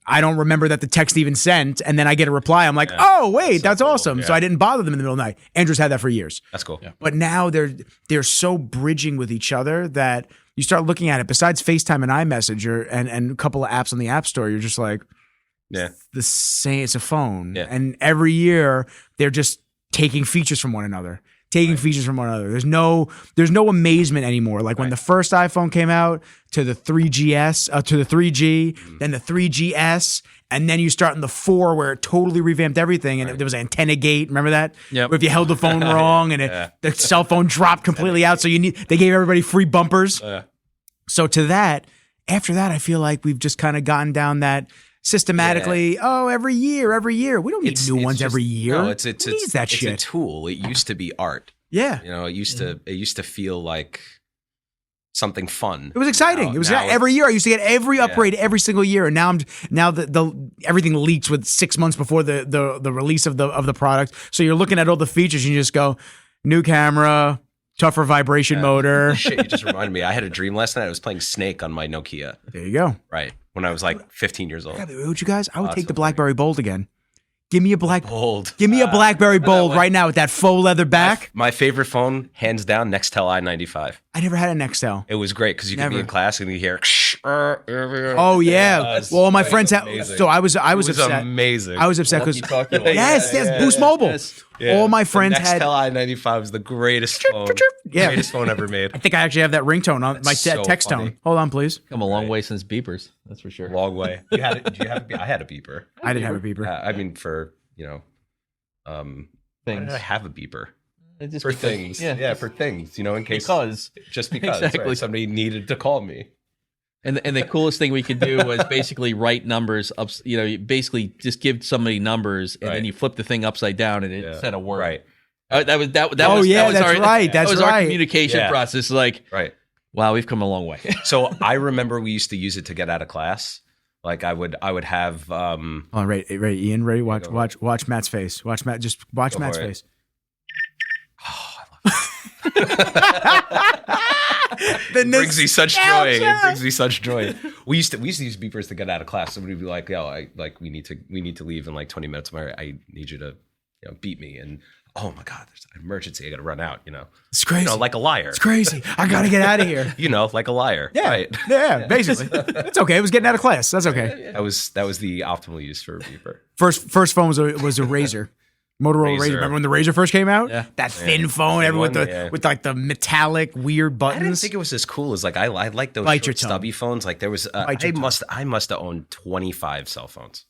I don't remember that the text even sent, and then I get a reply. I'm like, oh wait, that's so awesome. Yeah. So I didn't bother them in the middle of the night. Andrew's had that for years. That's cool. Yeah. But now they're so bridging with each other that you start looking at it. Besides FaceTime and iMessage and a couple of apps on the App Store, you're just like, the same. It's a phone, and every year they're just taking features from one another. There's no amazement anymore. Like when the first iPhone came out to the 3GS, to the 3G, then the 3GS, and then you start in the 4 where it totally revamped everything. And there was antenna gate. Remember that? Yep. Where if you held the phone wrong and the cell phone dropped completely out. So they gave everybody free bumpers. So to that, after that, I feel like we've just kind of gotten down that systematically. Every year. We don't need new ones every year. No, it's that shit? It's a tool. It used to be art. Yeah. It used to feel like something fun. It was exciting. Every year. I used to get every upgrade every single year, and now everything leaks with 6 months before the release of the product. So you're looking at all the features, and you just go, new camera, tougher vibration motor. Shit, you just reminded me. I had a dream last night. I was playing Snake on my Nokia. There you go. Right. When I was like 15 years old. Would you guys? I would take the BlackBerry Bold again. Give me a Bold. Give me a BlackBerry Bold right now with that faux leather back. My favorite phone, hands down, Nextel i95. I never had a Nextel. It was great because you could be in class and you hear. Oh yeah. Well, my friends had. So I was upset. Amazing. I was upset because yes, Boost Mobile. Yes. Yeah. All my friends had. Nextel i95 was the greatest phone. Greatest phone ever made. I think I actually have that ringtone on my text tone. Hold on, please. Come a long way since beepers. That's for sure. Long way. You had it? Did you have? I had a beeper. I didn't have a beeper. I mean, for things. Why did I have a beeper? For things. Yeah, for things. In case. Just because. Exactly. Right? Somebody needed to call me. And the coolest thing we could do was basically write numbers up. You basically just give somebody numbers, and then you flip the thing upside down, and it said a word. Right. That was that's our, right. That was our communication process. Like, right. Wow, we've come a long way. So I remember we used to use it to get out of class. Like I would have. Oh, right, Ian, ready? Watch Matt's face. Watch Matt's face. Oh, I love it. It brings me such joy. We used to use beepers to get out of class. Somebody would be like, "Yo, we need to leave in like 20 minutes. I need you to beat me." And oh my God, there's an emergency. I got to run out. It's crazy. Like a liar. It's crazy. I got to get out of here. Like a liar. Yeah, right. Yeah. Basically, it's okay. It was getting out of class. That's okay. That was the optimal use for a beeper. First phone was a Razor. Motorola Razor. Remember when the Razor first came out? Yeah. That thin phone, with like the metallic weird buttons. I didn't think it was as cool as I like those short, stubby phones. Like there was I must have owned 25 cell phones.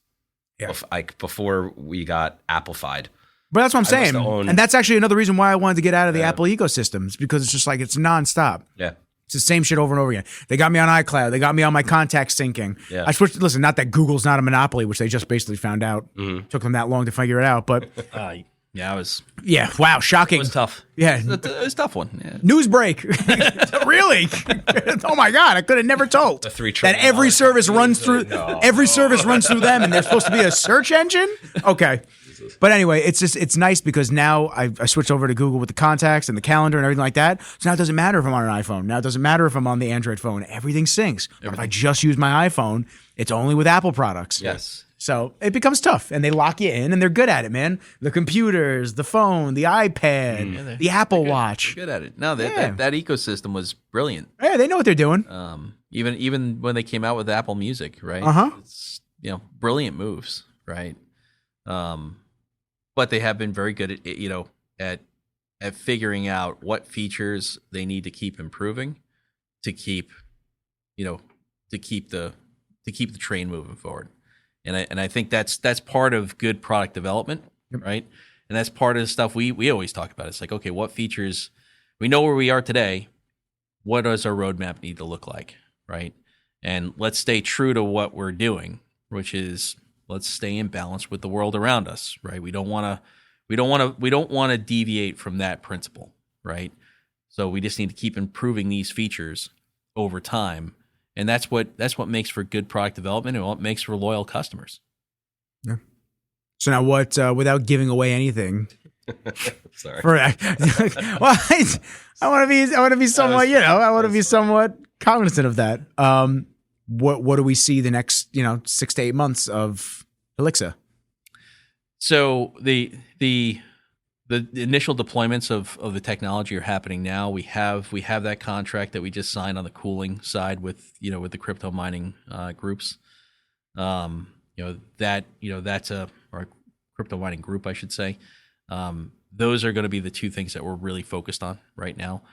Yeah. Before we got Apple-fied. But that's what I'm saying. And that's actually another reation why I wanted to get out of the Apple ecosystems, because it's just like it's nonstop. Yeah. It's the same shit over and over again. They got me on iCloud. They got me on my contact syncing. Yeah. I switched. Listen, not that Google's not a monopoly, which they just basically found out. Mm-hmm. Took them that long to figure it out, but yeah, wow, shocking. It was tough. Yeah, it was a tough one. Yeah. News break. Really? Oh my God, I could have never told that every service runs through. Every service runs through them, and they're supposed to be a search engine. Okay. But anyway, it's nice because now I switched over to Google with the contacts and the calendar and everything like that. So now it doesn't matter if I'm on an iPhone. Now it doesn't matter if I'm on the Android phone. Everything syncs. But if I just use my iPhone, it's only with Apple products. Yes. So it becomes tough, and they lock you in, and they're good at it, man. The computers, the phone, the iPad, the Apple Watch. They're good at it. No, that ecosystem was brilliant. Yeah, they know what they're doing. Even when they came out with Apple Music, right? It's, brilliant moves, right? But they have been very good at figuring out what features they need to keep improving to keep the train moving forward. And I think that's part of good product development, right? And that's part of the stuff we always talk about. It's like, okay, what features, we know where we are today. What does our roadmap need to look like, right? And let's stay true to what we're doing, which is let's stay in balance with the world around us, right? We don't want to deviate from that principle, right? So we just need to keep improving these features over time. And that's what makes for good product development and what makes for loyal customers. Yeah. So now what, without giving away anything, sorry. Well, I want to be somewhat, I want to be somewhat cognizant of that. What do we see the next, 6 to 8 months of Healixa? So the initial deployments of the technology are happening now. We have that contract that we just signed on the cooling side with the crypto mining groups. That's a crypto mining group, I should say. Those are going to be the two things that we're really focused on right now.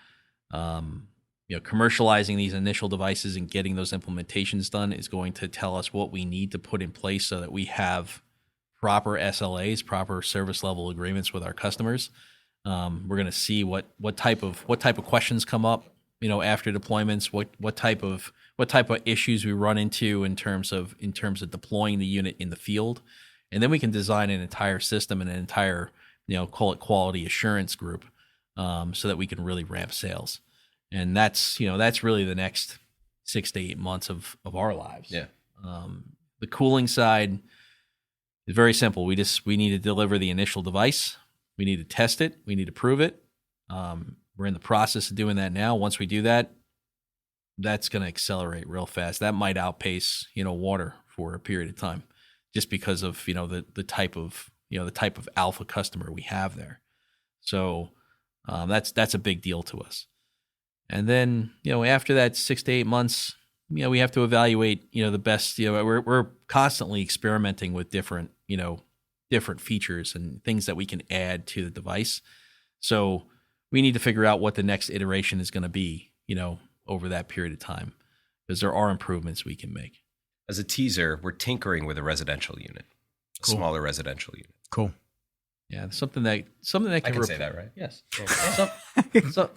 Commercializing these initial devices and getting those implementations done is going to tell us what we need to put in place so that we have proper SLAs, proper service level agreements with our customers. We're going to see what type of questions come up, after deployments, what type of issues we run into in terms of deploying the unit in the field, and then we can design an entire system and an entire, call it quality assurance group, so that we can really ramp sales. And that's really the next 6 to 8 months of our lives. Yeah. The cooling side is very simple. We need to deliver the initial device. We need to test it. We need to prove it. We're in the process of doing that now. Once we do that, that's going to accelerate real fast. That might outpace, water for a period of time, just because of the type of alpha customer we have there. So that's a big deal to us. And then after that 6 to 8 months, we have to evaluate the best. We're constantly experimenting with different features and things that we can add to the device. So we need to figure out what the next iteration is going to be, over that period of time, because there are improvements we can make. As a teaser, we're tinkering with a residential unit, a smaller residential unit. Cool. Yeah, something that can I can say that, right? Yes.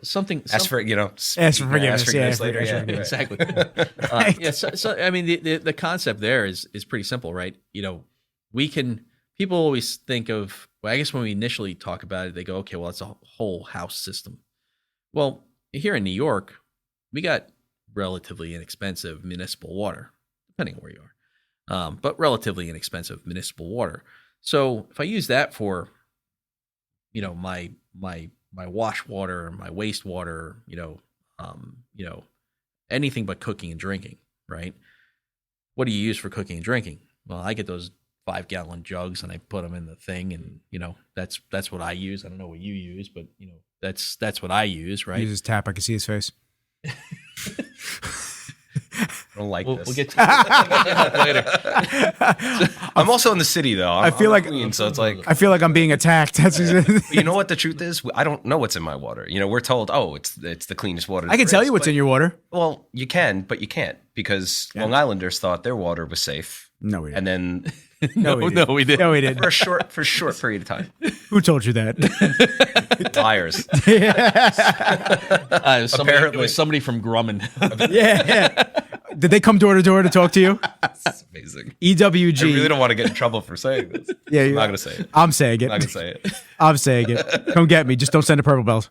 Something. Ask for ask for forgiveness later. Yeah, exactly. So I mean, the concept there is pretty simple, right? People always think of, well, I guess when we initially talk about it, they go, okay, well, it's a whole house system. Well, here in New York, we got relatively inexpensive municipal water, depending on where you are, but relatively inexpensive municipal water. So if I use that for, my wash water, my wastewater, anything but cooking and drinking, right? What do you use for cooking and drinking? Well, I get those 5-gallon jugs and I put them in the thing, and that's what I use. I don't know what you use, but that's what I use, right? He uses tap. I can see his face. I don't like this. We'll get to that later. I'm also in the city, though. I feel like Queen, so it's like I feel like I'm being attacked. That's you know what the truth is? I don't know what's in my water. We're told, oh, it's the cleanest water. I can tell you what's in your water. Well, you can, but you can't, because Long Islanders thought their water was safe. No, we didn't. And then no, we didn't. No, we didn't. for a short period of time. Who told you that? Liars. It was somebody from Grumman. Yeah. Did they come door to door to talk to you? That's amazing. EWG. I really don't want to get in trouble for saying this. Yeah, I'm not going to say it. I'm saying it. I'm not going to say it. I'm saying it. Come get me. Just don't send a purple belt.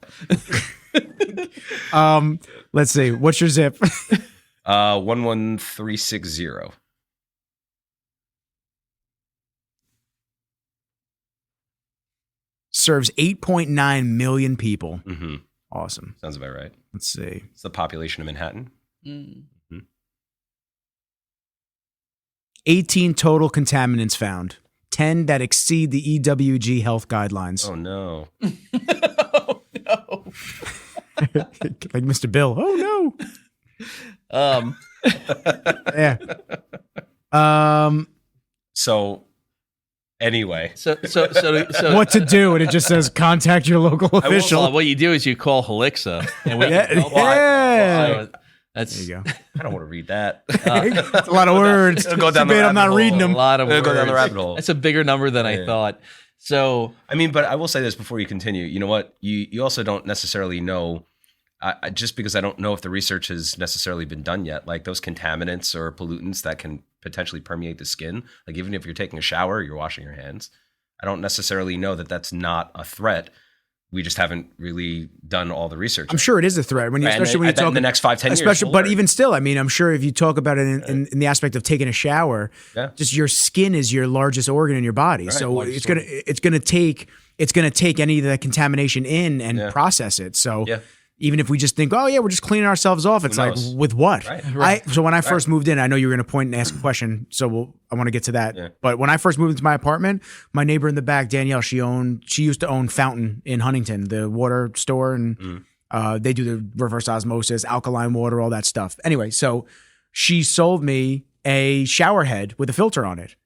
Let's see. What's your zip? 11360. Serves 8.9 million people. Mm-hmm. Awesome. Sounds about right. Let's see. It's the population of Manhattan. 18 total contaminants found. 10 that exceed the EWG health guidelines. Oh, no. Oh, no. Like Mr. Bill. Oh, no. Yeah. So, anyway. So what to do? And it just says contact your local official. Well, what you do is you call Healixa. And we There you go. I don't want to read that. It's a lot of words. It'll go down the I'm not rabbit reading them. A lot of It'll words. go down the rabbit hole. That's a bigger number than I thought. So, I mean, but I will say this before you continue. You know what? You also don't necessarily know, just because I don't know if the research has necessarily been done yet, like those contaminants or pollutants that can potentially permeate the skin. Like even if you're taking a shower, you're washing your hands. I don't necessarily know that that's not a threat we just haven't really done all the research. I'm sure it is a threat when you, especially when you talk in the next 5-10 years. But even still, I mean, I'm sure if you talk about it in the aspect of taking a shower, just your skin is your largest organ in your body, so it's gonna take any of that contamination in and process it. So. Yeah. Even if we just think, oh yeah, we're just cleaning ourselves off. It's like, with what? Right. So when I first moved in, I know you were going to point and ask a question. So I want to get to that. Yeah. But when I first moved into my apartment, my neighbor in the back, Danielle, she used to own Fountain in Huntington, the water store. And they do the reverse osmosis, alkaline water, all that stuff. Anyway, so she sold me a shower head with a filter on it.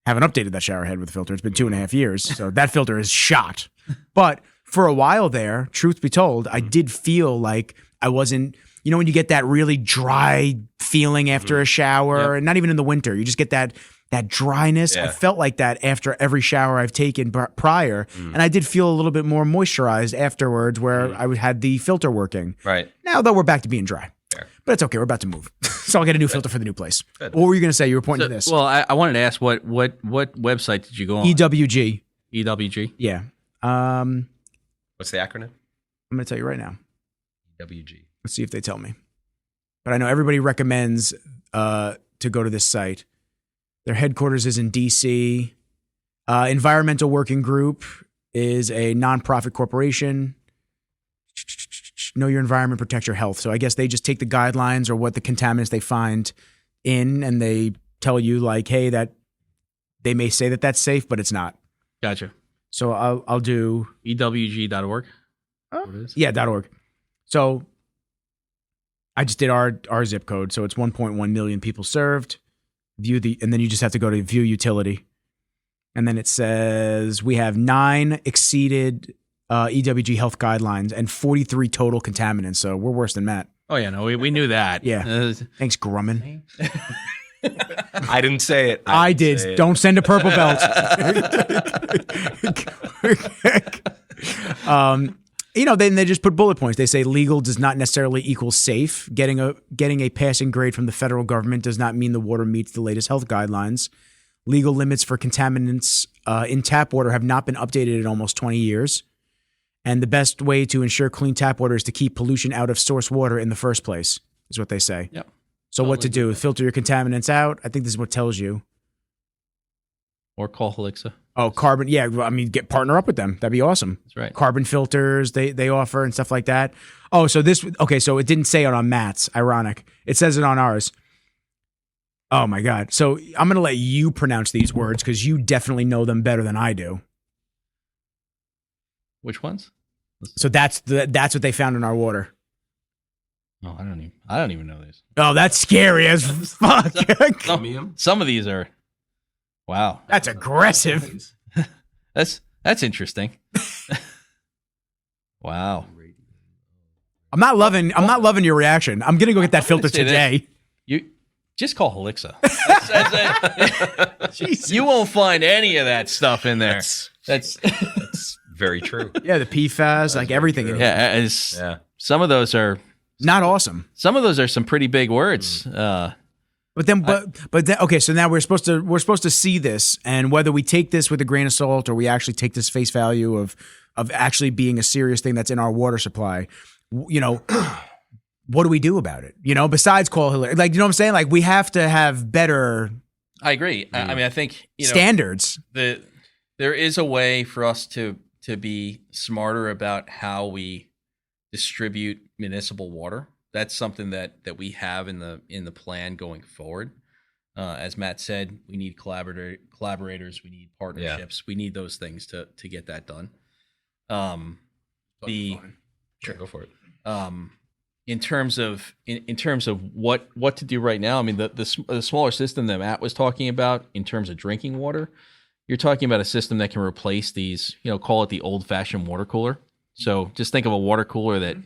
Haven't updated that shower head with a filter. It's been 2.5 years. So that filter is shot. But for a while there, truth be told, I did feel like I wasn't, when you get that really dry feeling after a shower, and not even in the winter, you just get that dryness. I felt like that after every shower I've taken prior, and I did feel a little bit more moisturized afterwards where I had the filter working. Right. Now, though, we're back to being dry. Fair. But it's okay. We're about to move. So I'll get a new filter for the new place. Good. What were you going to say? You were pointing to this. Well, I wanted to ask what website did you go on? EWG. EWG? Yeah. What's the acronym? I'm going to tell you right now. WG. Let's see if they tell me. But I know everybody recommends to go to this site. Their headquarters is in D.C. Environmental Working Group is a nonprofit corporation. Know your environment, protect your health. So I guess they just take the guidelines or what the contaminants they find in, and they tell you like, hey, that they may say that that's safe, but it's not. Gotcha. So I'll do ewg.org. Yeah, .org. So I just did our zip code. So it's 1.1 million people served. And then you just have to go to view utility. And then it says we have 9 exceeded EWG health guidelines and 43 total contaminants. So we're worse than Matt. Oh yeah, no, we kneed that. Yeah. Thanks, Grumman. I didn't say it. I did. Don't send a purple belt. Then they just put bullet points. They say legal does not necessarily equal safe. Getting a passing grade from the federal government does not mean the water meets the latest health guidelines. Legal limits for contaminants in tap water have not been updated in almost 20 years. And the best way to ensure clean tap water is to keep pollution out of source water in the first place, is what they say. Yep. So what to do? Filter your contaminants out. I think this is what tells you. Or call Healixa. Oh, carbon. Yeah, I mean, partner up with them. That'd be awesome. That's right. Carbon filters they offer and stuff like that. Oh, so so it didn't say it on Matt's. Ironic. It says it on ours. Oh my God. So I'm going to let you pronounce these words because you definitely know them better than I do. Which ones? So that's what they found in our water. Oh, I don't even know these. Oh, that's scary as fuck. Some of these are, wow. That's aggressive. That's interesting. Wow. I'm not loving your reaction. I'm gonna go get that filter today. You just call Healixa. You won't find any of that stuff in there. That's very true. Yeah, the PFAS, like everything. Yeah, some of those are not awesome. Some of those are some pretty big words. But then, okay. So now we're supposed to see this, and whether we take this with a grain of salt or we actually take this face value of actually being a serious thing that's in our water supply, what do we do about it? Besides call Hillary, like, you know what I'm saying? Like, we have to have better. I agree. I mean, I think standards. There is a way for us to be smarter about how we distribute municipal water. That's something that we have in the plan going forward. As Matt said, we need collaborators, we need partnerships, we need those things to get that done. Sure, go for it. In terms of what to do right now, I mean the smaller system that Matt was talking about in terms of drinking water, you're talking about a system that can replace these, call it the old-fashioned water cooler. So just think of a water cooler that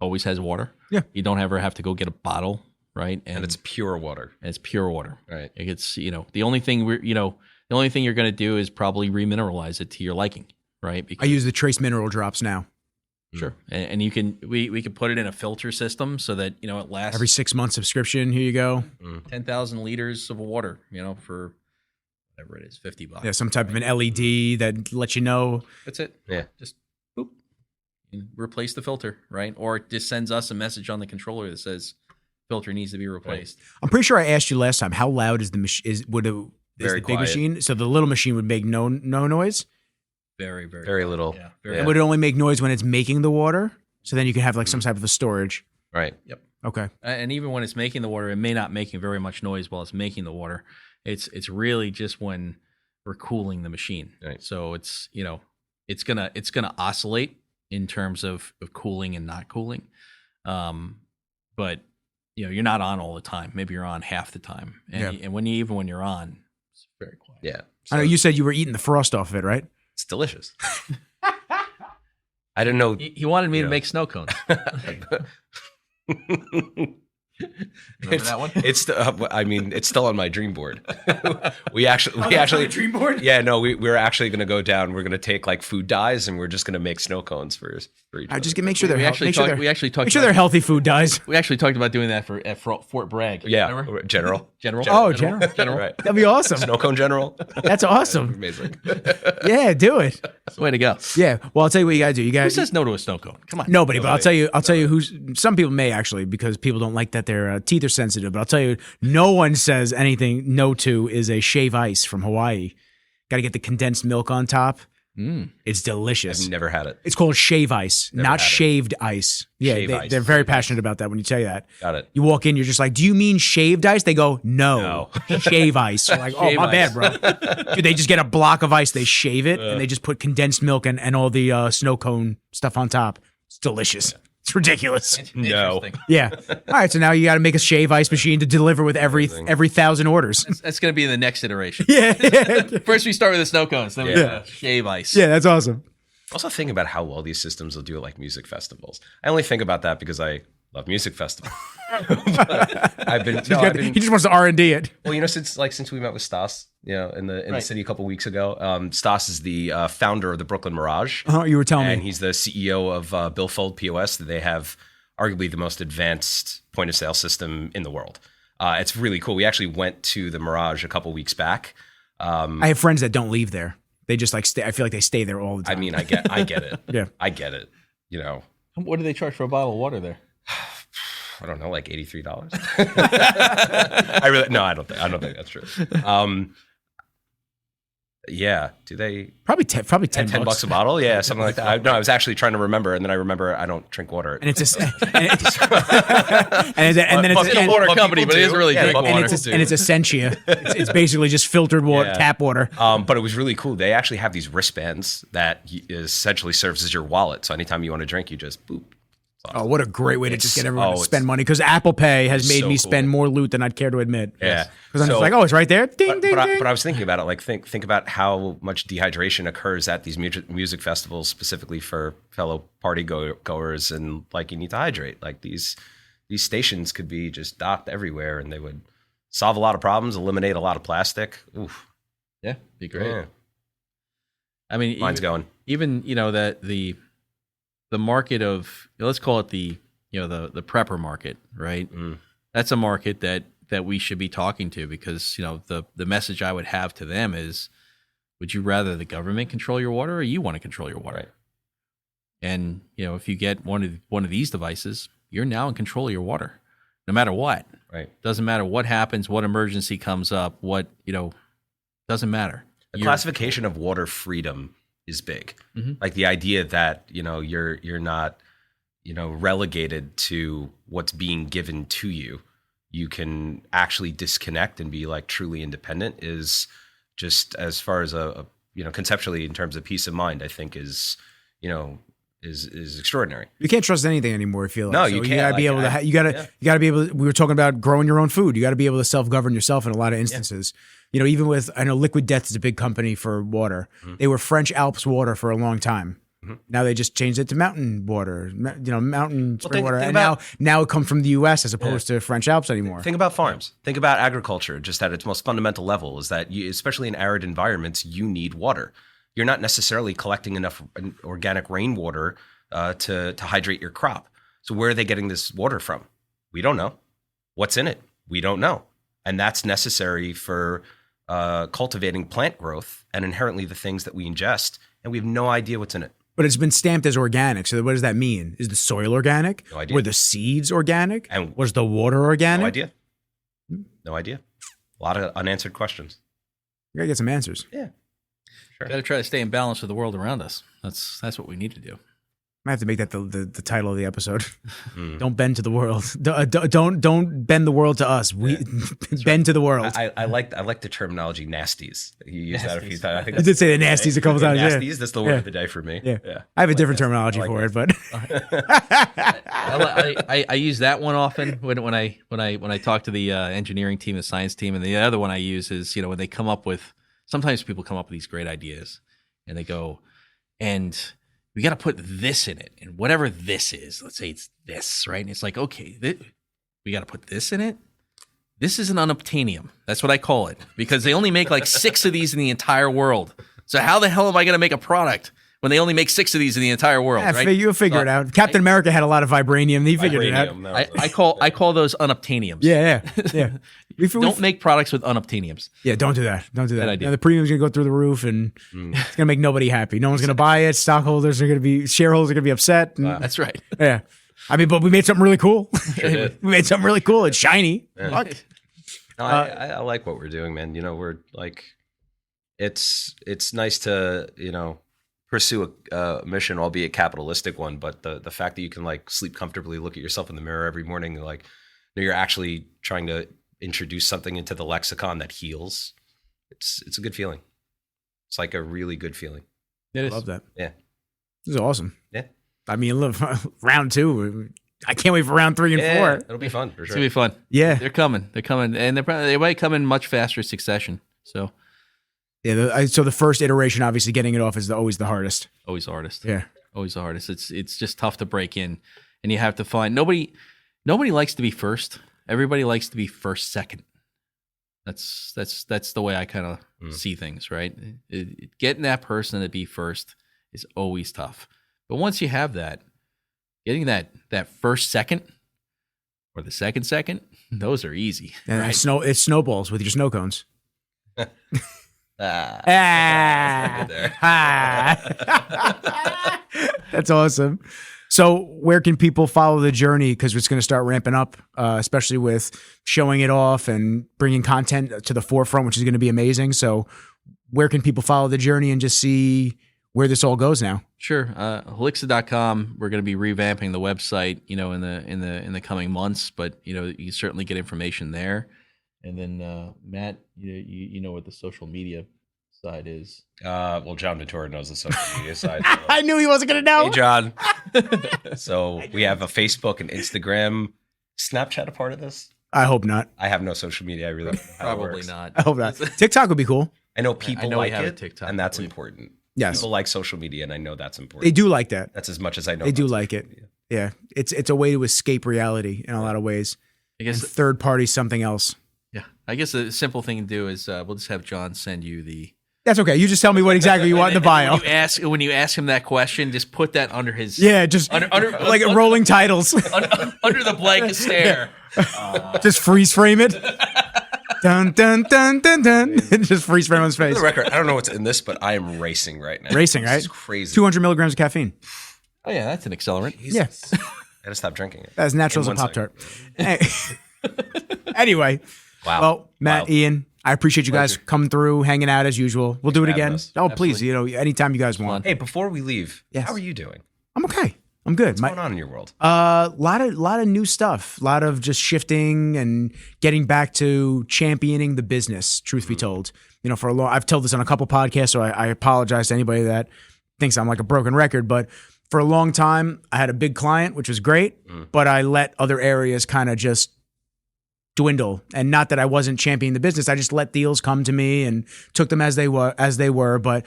always has water. Yeah. You don't ever have to go get a bottle, right? And it's pure water. And it's pure water. Right. It's, the only thing you're going to do is probably remineralize it to your liking, right? Because, I use the trace mineral drops now. Sure. And you can, we can put it in a filter system so that, it lasts. Every 6 month subscription, here you go. 10,000 liters of water, for whatever it is, $50. Yeah, some type of an LED that lets you know. That's it. Yeah. Just boop. replace the filter, right? Or it just sends us a message on the controller that says filter needs to be replaced. Right. I'm pretty sure I asked you last time, how loud is the machine? Is the big quiet machine? So the little machine would make no noise? Very little. Yeah, And would it only make noise when it's making the water? So then you can have like some type of a storage. Right. Yep. Okay. And even when it's making the water, it may not make very much noise while it's making the water. It's really just when we're cooling the machine. Right. So it's it's gonna oscillate in terms of cooling and not cooling. But you're not on all the time. Maybe you're on half the time. And when you're on, it's very quiet. Yeah. So, I know you said you were eating the frost off of it, right? It's delicious. I didn't know. He wanted me to make snow cones. Remember that one? It's still on my dream board. we actually dream board. Yeah, no, we're actually going to go down. We're going to take like food dyes, and we're just going to make snow cones for each. I just can make sure they're we actually talked they're healthy food dyes. We actually talked about doing that at Fort Bragg. Yeah, remember? General. Oh, General. Right. That'd be awesome. Snow cone General. That's awesome. Amazing. Yeah, do it. Way to go. Yeah. Well, I'll tell you what you got to do. Who says no to a snow cone? Come on. Nobody. But I'll tell you who's. Some people may actually, because people don't like that their teeth are sensitive. But I'll tell you, no one says anything no to is a shave ice from Hawaii. Got to get the condensed milk on top. It's delicious. I've never had it. It's called shave ice, not shaved ice. Yeah, they're very passionate about that when you tell you that. Got it. You walk in, you're just like, do you mean shaved ice? They go, no. Shave ice. You're like, oh, my bad, bro. Dude, they just get a block of ice, they shave it, and they just put condensed milk and all the snow cone stuff on top. It's delicious. It's ridiculous. No. Yeah. All right. So now you got to make a shave ice machine to deliver with every 1,000 orders. That's going to be the next iteration. Yeah. First we start with the snow cones, then we do shave ice. Yeah, that's awesome. Also think about how well these systems will do at like music festivals. I only think about that because I love music festivals. He just wants to R&D it. Well, since we met with Stas, in the city a couple weeks ago, Stas is the founder of the Brooklyn Mirage. Oh, you were telling me. And he's the CEO of Billfold POS. They have arguably the most advanced point of sale system in the world. It's really cool. We actually went to the Mirage a couple weeks back. I have friends that don't leave there. They just like stay. I feel like they stay there all the time. I mean, I get it. Yeah, I get it. What do they charge for a bottle of water there? I don't know, like $83. I don't think that's true. Yeah, do they probably $10 a bottle? Yeah, something like that. I was actually trying to remember, and then I remember I don't drink water. And it's a water company, but it isn't really drink water. And it's Essentia. It's basically just filtered water, tap water. But it was really cool. They actually have these wristbands that essentially serves as your wallet. So anytime you want to drink, you just boop. Oh, what a great way to just get everyone to spend money. Because Apple Pay has made me spend more loot than I'd care to admit. Yeah. Because I'm just like, it's right there. Ding, ding, ding. But I was thinking about it. Like, think about how much dehydration occurs at these music festivals, specifically for fellow party goers. And like, you need to hydrate. Like these stations could be just docked everywhere, and they would solve a lot of problems, eliminate a lot of plastic. Oof. Yeah, be great. Yeah. I mean, mine's going. Even that the market of, let's call it the prepper market, right? That's a market that we should be talking to, because the message I would have to them is, would you rather the government control your water, or you want to control your water? Right. And if you get one of these devices, you're now in control of your water, no matter what. Right. Doesn't matter what happens, what emergency comes up, doesn't matter. The classification of water freedom is big. Mm-hmm. Like the idea that, you're not, relegated to what's being given to you. You can actually disconnect and be like truly independent is just, as far as conceptually in terms of peace of mind, I think is extraordinary. You can't trust anything anymore, I feel like. No, you can't. You gotta be able to, you gotta be able to, we were talking about growing your own food. You gotta be able to self-govern yourself in a lot of instances. Yeah. Even with, I know Liquid Death is a big company for water. Mm-hmm. They were French Alps water for a long time. Mm-hmm. Now they just changed it to mountain water, mountain spring water. And now it comes from the U.S. as opposed to French Alps anymore. Think about farms. Think about agriculture, just at its most fundamental level, is that especially in arid environments, you need water. You're not necessarily collecting enough organic rainwater to hydrate your crop. So where are they getting this water from? We don't know. What's in it? We don't know. And that's necessary for cultivating plant growth and inherently the things that we ingest. And we have no idea what's in it. But it's been stamped as organic. So what does that mean? Is the soil organic? No idea. Were the seeds organic? And was the water organic? No idea. No idea. A lot of unanswered questions. You gotta get some answers. Yeah. Sure. Got to try to stay in balance with the world around us. That's what we need to do. I have to make that the title of the episode. Don't bend to the world. Don't bend the world to us. We bend to to the world. I like the terminology nasties. You used that a few times. I think I did say the nasties a couple times. Nasties. That's the word of the day for me. Yeah. I have a different terminology for it, but I use that one often when I talk to the engineering team, the science team, and the other one I use is when they come up with. Sometimes people come up with these great ideas, and they go, and we got to put this in it, and whatever this is, let's say it's this, right? And it's like, okay, we got to put this in it. This is an unobtainium. That's what I call it, because they only make like 6 of these in the entire world. So how the hell am I going to make a product when they only make 6 of these in the entire world? Yeah, right? You'll figure it out. Captain America had a lot of vibranium. He figured it out. I call those unobtainiums. Yeah. Don't make products with unobtainiums. Yeah, don't do that. Don't do that. Bad idea. The premium's gonna go through the roof, and it's gonna make nobody happy. No one's gonna buy it. Stockholders are gonna be, shareholders are gonna be upset. That's right. Yeah. I mean, but we made something really cool. Sure did. We made something really cool. It's shiny. Yeah. Fuck. No, I like what we're doing, man. We're like, it's nice to pursue a mission, albeit capitalistic one. But the fact that you can like sleep comfortably, look at yourself in the mirror every morning, and like you're actually trying to introduce something into the lexicon that heals. It's a good feeling. It's like a really good feeling. I love that. Yeah, this is awesome. Yeah, I mean, look, round 2. I can't wait for round 3 and 4. It'll be fun for sure. It's gonna be fun. Yeah, they're coming, and they might come in much faster succession. So. Yeah, so the first iteration, obviously, getting it off is always the hardest. Always the hardest. Yeah, always the hardest. It's just tough to break in, and you have to find nobody likes to be first. Everybody likes to be first, second. That's the way I kind of see things, right? Getting that person to be first is always tough, but once you have that, getting that first second or the second, those are easy. And right? It snowballs with your snow cones. That's awesome. So where can people follow the journey? Because it's going to start ramping up, especially with showing it off and bringing content to the forefront, which is going to be amazing. So where can people follow the journey and just see where this all goes now? Sure. Healixa.com. We're going to be revamping the website, in the coming months, but you can certainly get information there. And then Matt, you know what the social media side is. Well, John Ventura knows the social media side. So. I knew he wasn't going to know. Hey, John. So we have a Facebook and Instagram. Snapchat a part of this? I hope not. I have no social media. I really probably not. I hope not. TikTok would be cool. I know people like it, TikTok, and that's important. Yes, people like social media, and I know that's important. They do like that. That's as much as I know. They do like it. Yeah, it's a way to escape reality in a lot of ways. I guess third party something else. Yeah, I guess the simple thing to do is we'll just have John send you the. That's okay. You just tell me what exactly you want in the bio. When you ask him that question, just put that under his. Yeah, just under like rolling titles. Under the blanket stare. Just freeze frame it. Dun dun dun dun dun. Just freeze frame on his face. For the record, I don't know what's in this, but I am racing right now. Racing, right? This is crazy. 200 milligrams of caffeine. Oh yeah, that's an accelerant. Jesus. Yeah. I gotta stop drinking it. As natural as a Pop-Tart. Anyway. Wow. Well, Matt, Ian, I appreciate you guys coming through, hanging out as usual. We'll do it again. Oh, please, anytime you guys want. Hey, before we leave, how are you doing? I'm okay. I'm good. What's going on in your world? Lot of new stuff. A lot of just shifting and getting back to championing the business. Truth be told, for a long, I've told this on a couple podcasts, so I apologize to anybody that thinks I'm like a broken record. But for a long time, I had a big client, which was great, but I let other areas kind of just dwindle. And not that I wasn't championing the business, I just let deals come to me and took them as they were. But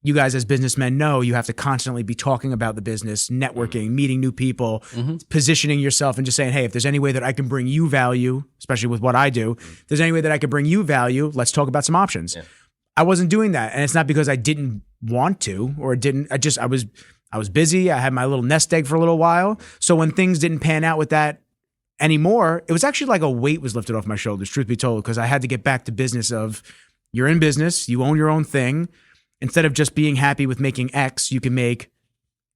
you guys as businessmen know you have to constantly be talking about the business, networking, meeting new people, positioning yourself and just saying, hey, if there's any way that I can bring you value, especially with what I do, if there's any way that I can bring you value, let's talk about some options. Yeah. I wasn't doing that. And it's not because I didn't want to or I was busy. I had my little nest egg for a little while. So when things didn't pan out with that anymore, it was actually like a weight was lifted off my shoulders, truth be told, because I had to get back to business of you're in business, you own your own thing. Instead of just being happy with making X, you can make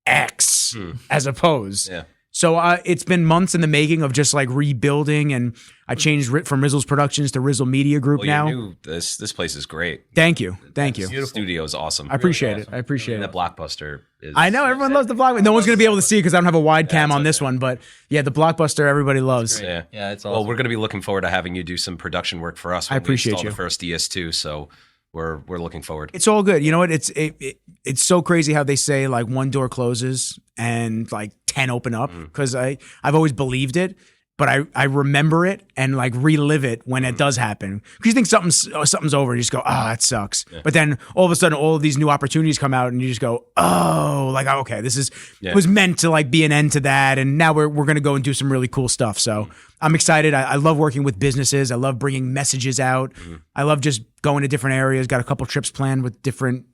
X as opposed. Yeah. So it's been months in the making of just like rebuilding, and I changed from Rizzo's Productions to Rizzo Media Group now. This place is great. Thank you. The studio is awesome. I appreciate it. I appreciate and it. The Blockbuster is. I know everyone loves the Blockbuster. No one's going to be able to see because I don't have a wide cam on this one, but yeah, the Blockbuster everybody loves. Yeah, it's awesome. Well, we're going to be looking forward to having you do some production work for us. I appreciate we you. The first DS2, so we're looking forward. It's all good. You know what? It's so crazy how they say like one door closes and like 10 open up, because I've always believed it, but I remember it and like relive it when it does happen. Because you think something's over and you just go, oh, that sucks. Yeah. But then all of a sudden all of these new opportunities come out and you just go, oh, like, okay, this is it was meant to like be an end to that, and now we're going to go and do some really cool stuff. So I'm excited. I love working with businesses. I love bringing messages out. I love just going to different areas. Got a couple trips planned with different,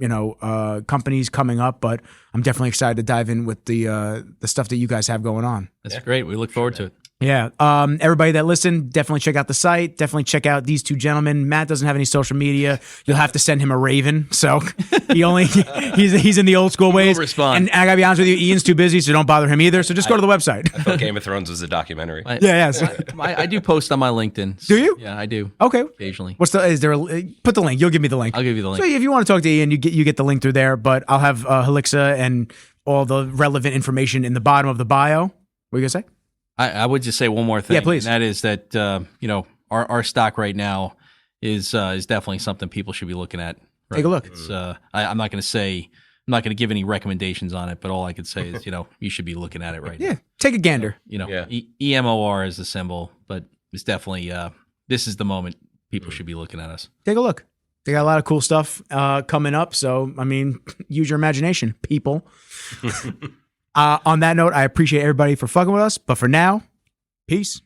companies coming up, but I'm definitely excited to dive in with the stuff that you guys have going on. That's great. We look forward to it. Yeah. Everybody that listened, definitely check out the site. Definitely check out these two gentlemen. Matt doesn't have any social media. You'll have to send him a Raven. So he's in the old school ways. He'll respond. And I gotta be honest with you, Ian's too busy, so don't bother him either. So just go to the website. I thought Game of Thrones was a documentary. I do post on my LinkedIn. So, do you? Yeah, I do. Okay. Occasionally. Put the link. You'll give me the link. I'll give you the link. So if you want to talk to Ian, you get the link through there. But I'll have Healixa and all the relevant information in the bottom of the bio. What are you gonna say? I would just say one more thing. Yeah, please. And that is that our stock right now is definitely something people should be looking at. Right? Take a look. It's I'm not going to give any recommendations on it, but all I could say is you should be looking at it right now. Yeah, take a gander. EMOR is the symbol, but it's definitely this is the moment people should be looking at us. Take a look. They got a lot of cool stuff coming up. So I mean, use your imagination, people. On that note, I appreciate everybody for fucking with us. But for now, peace.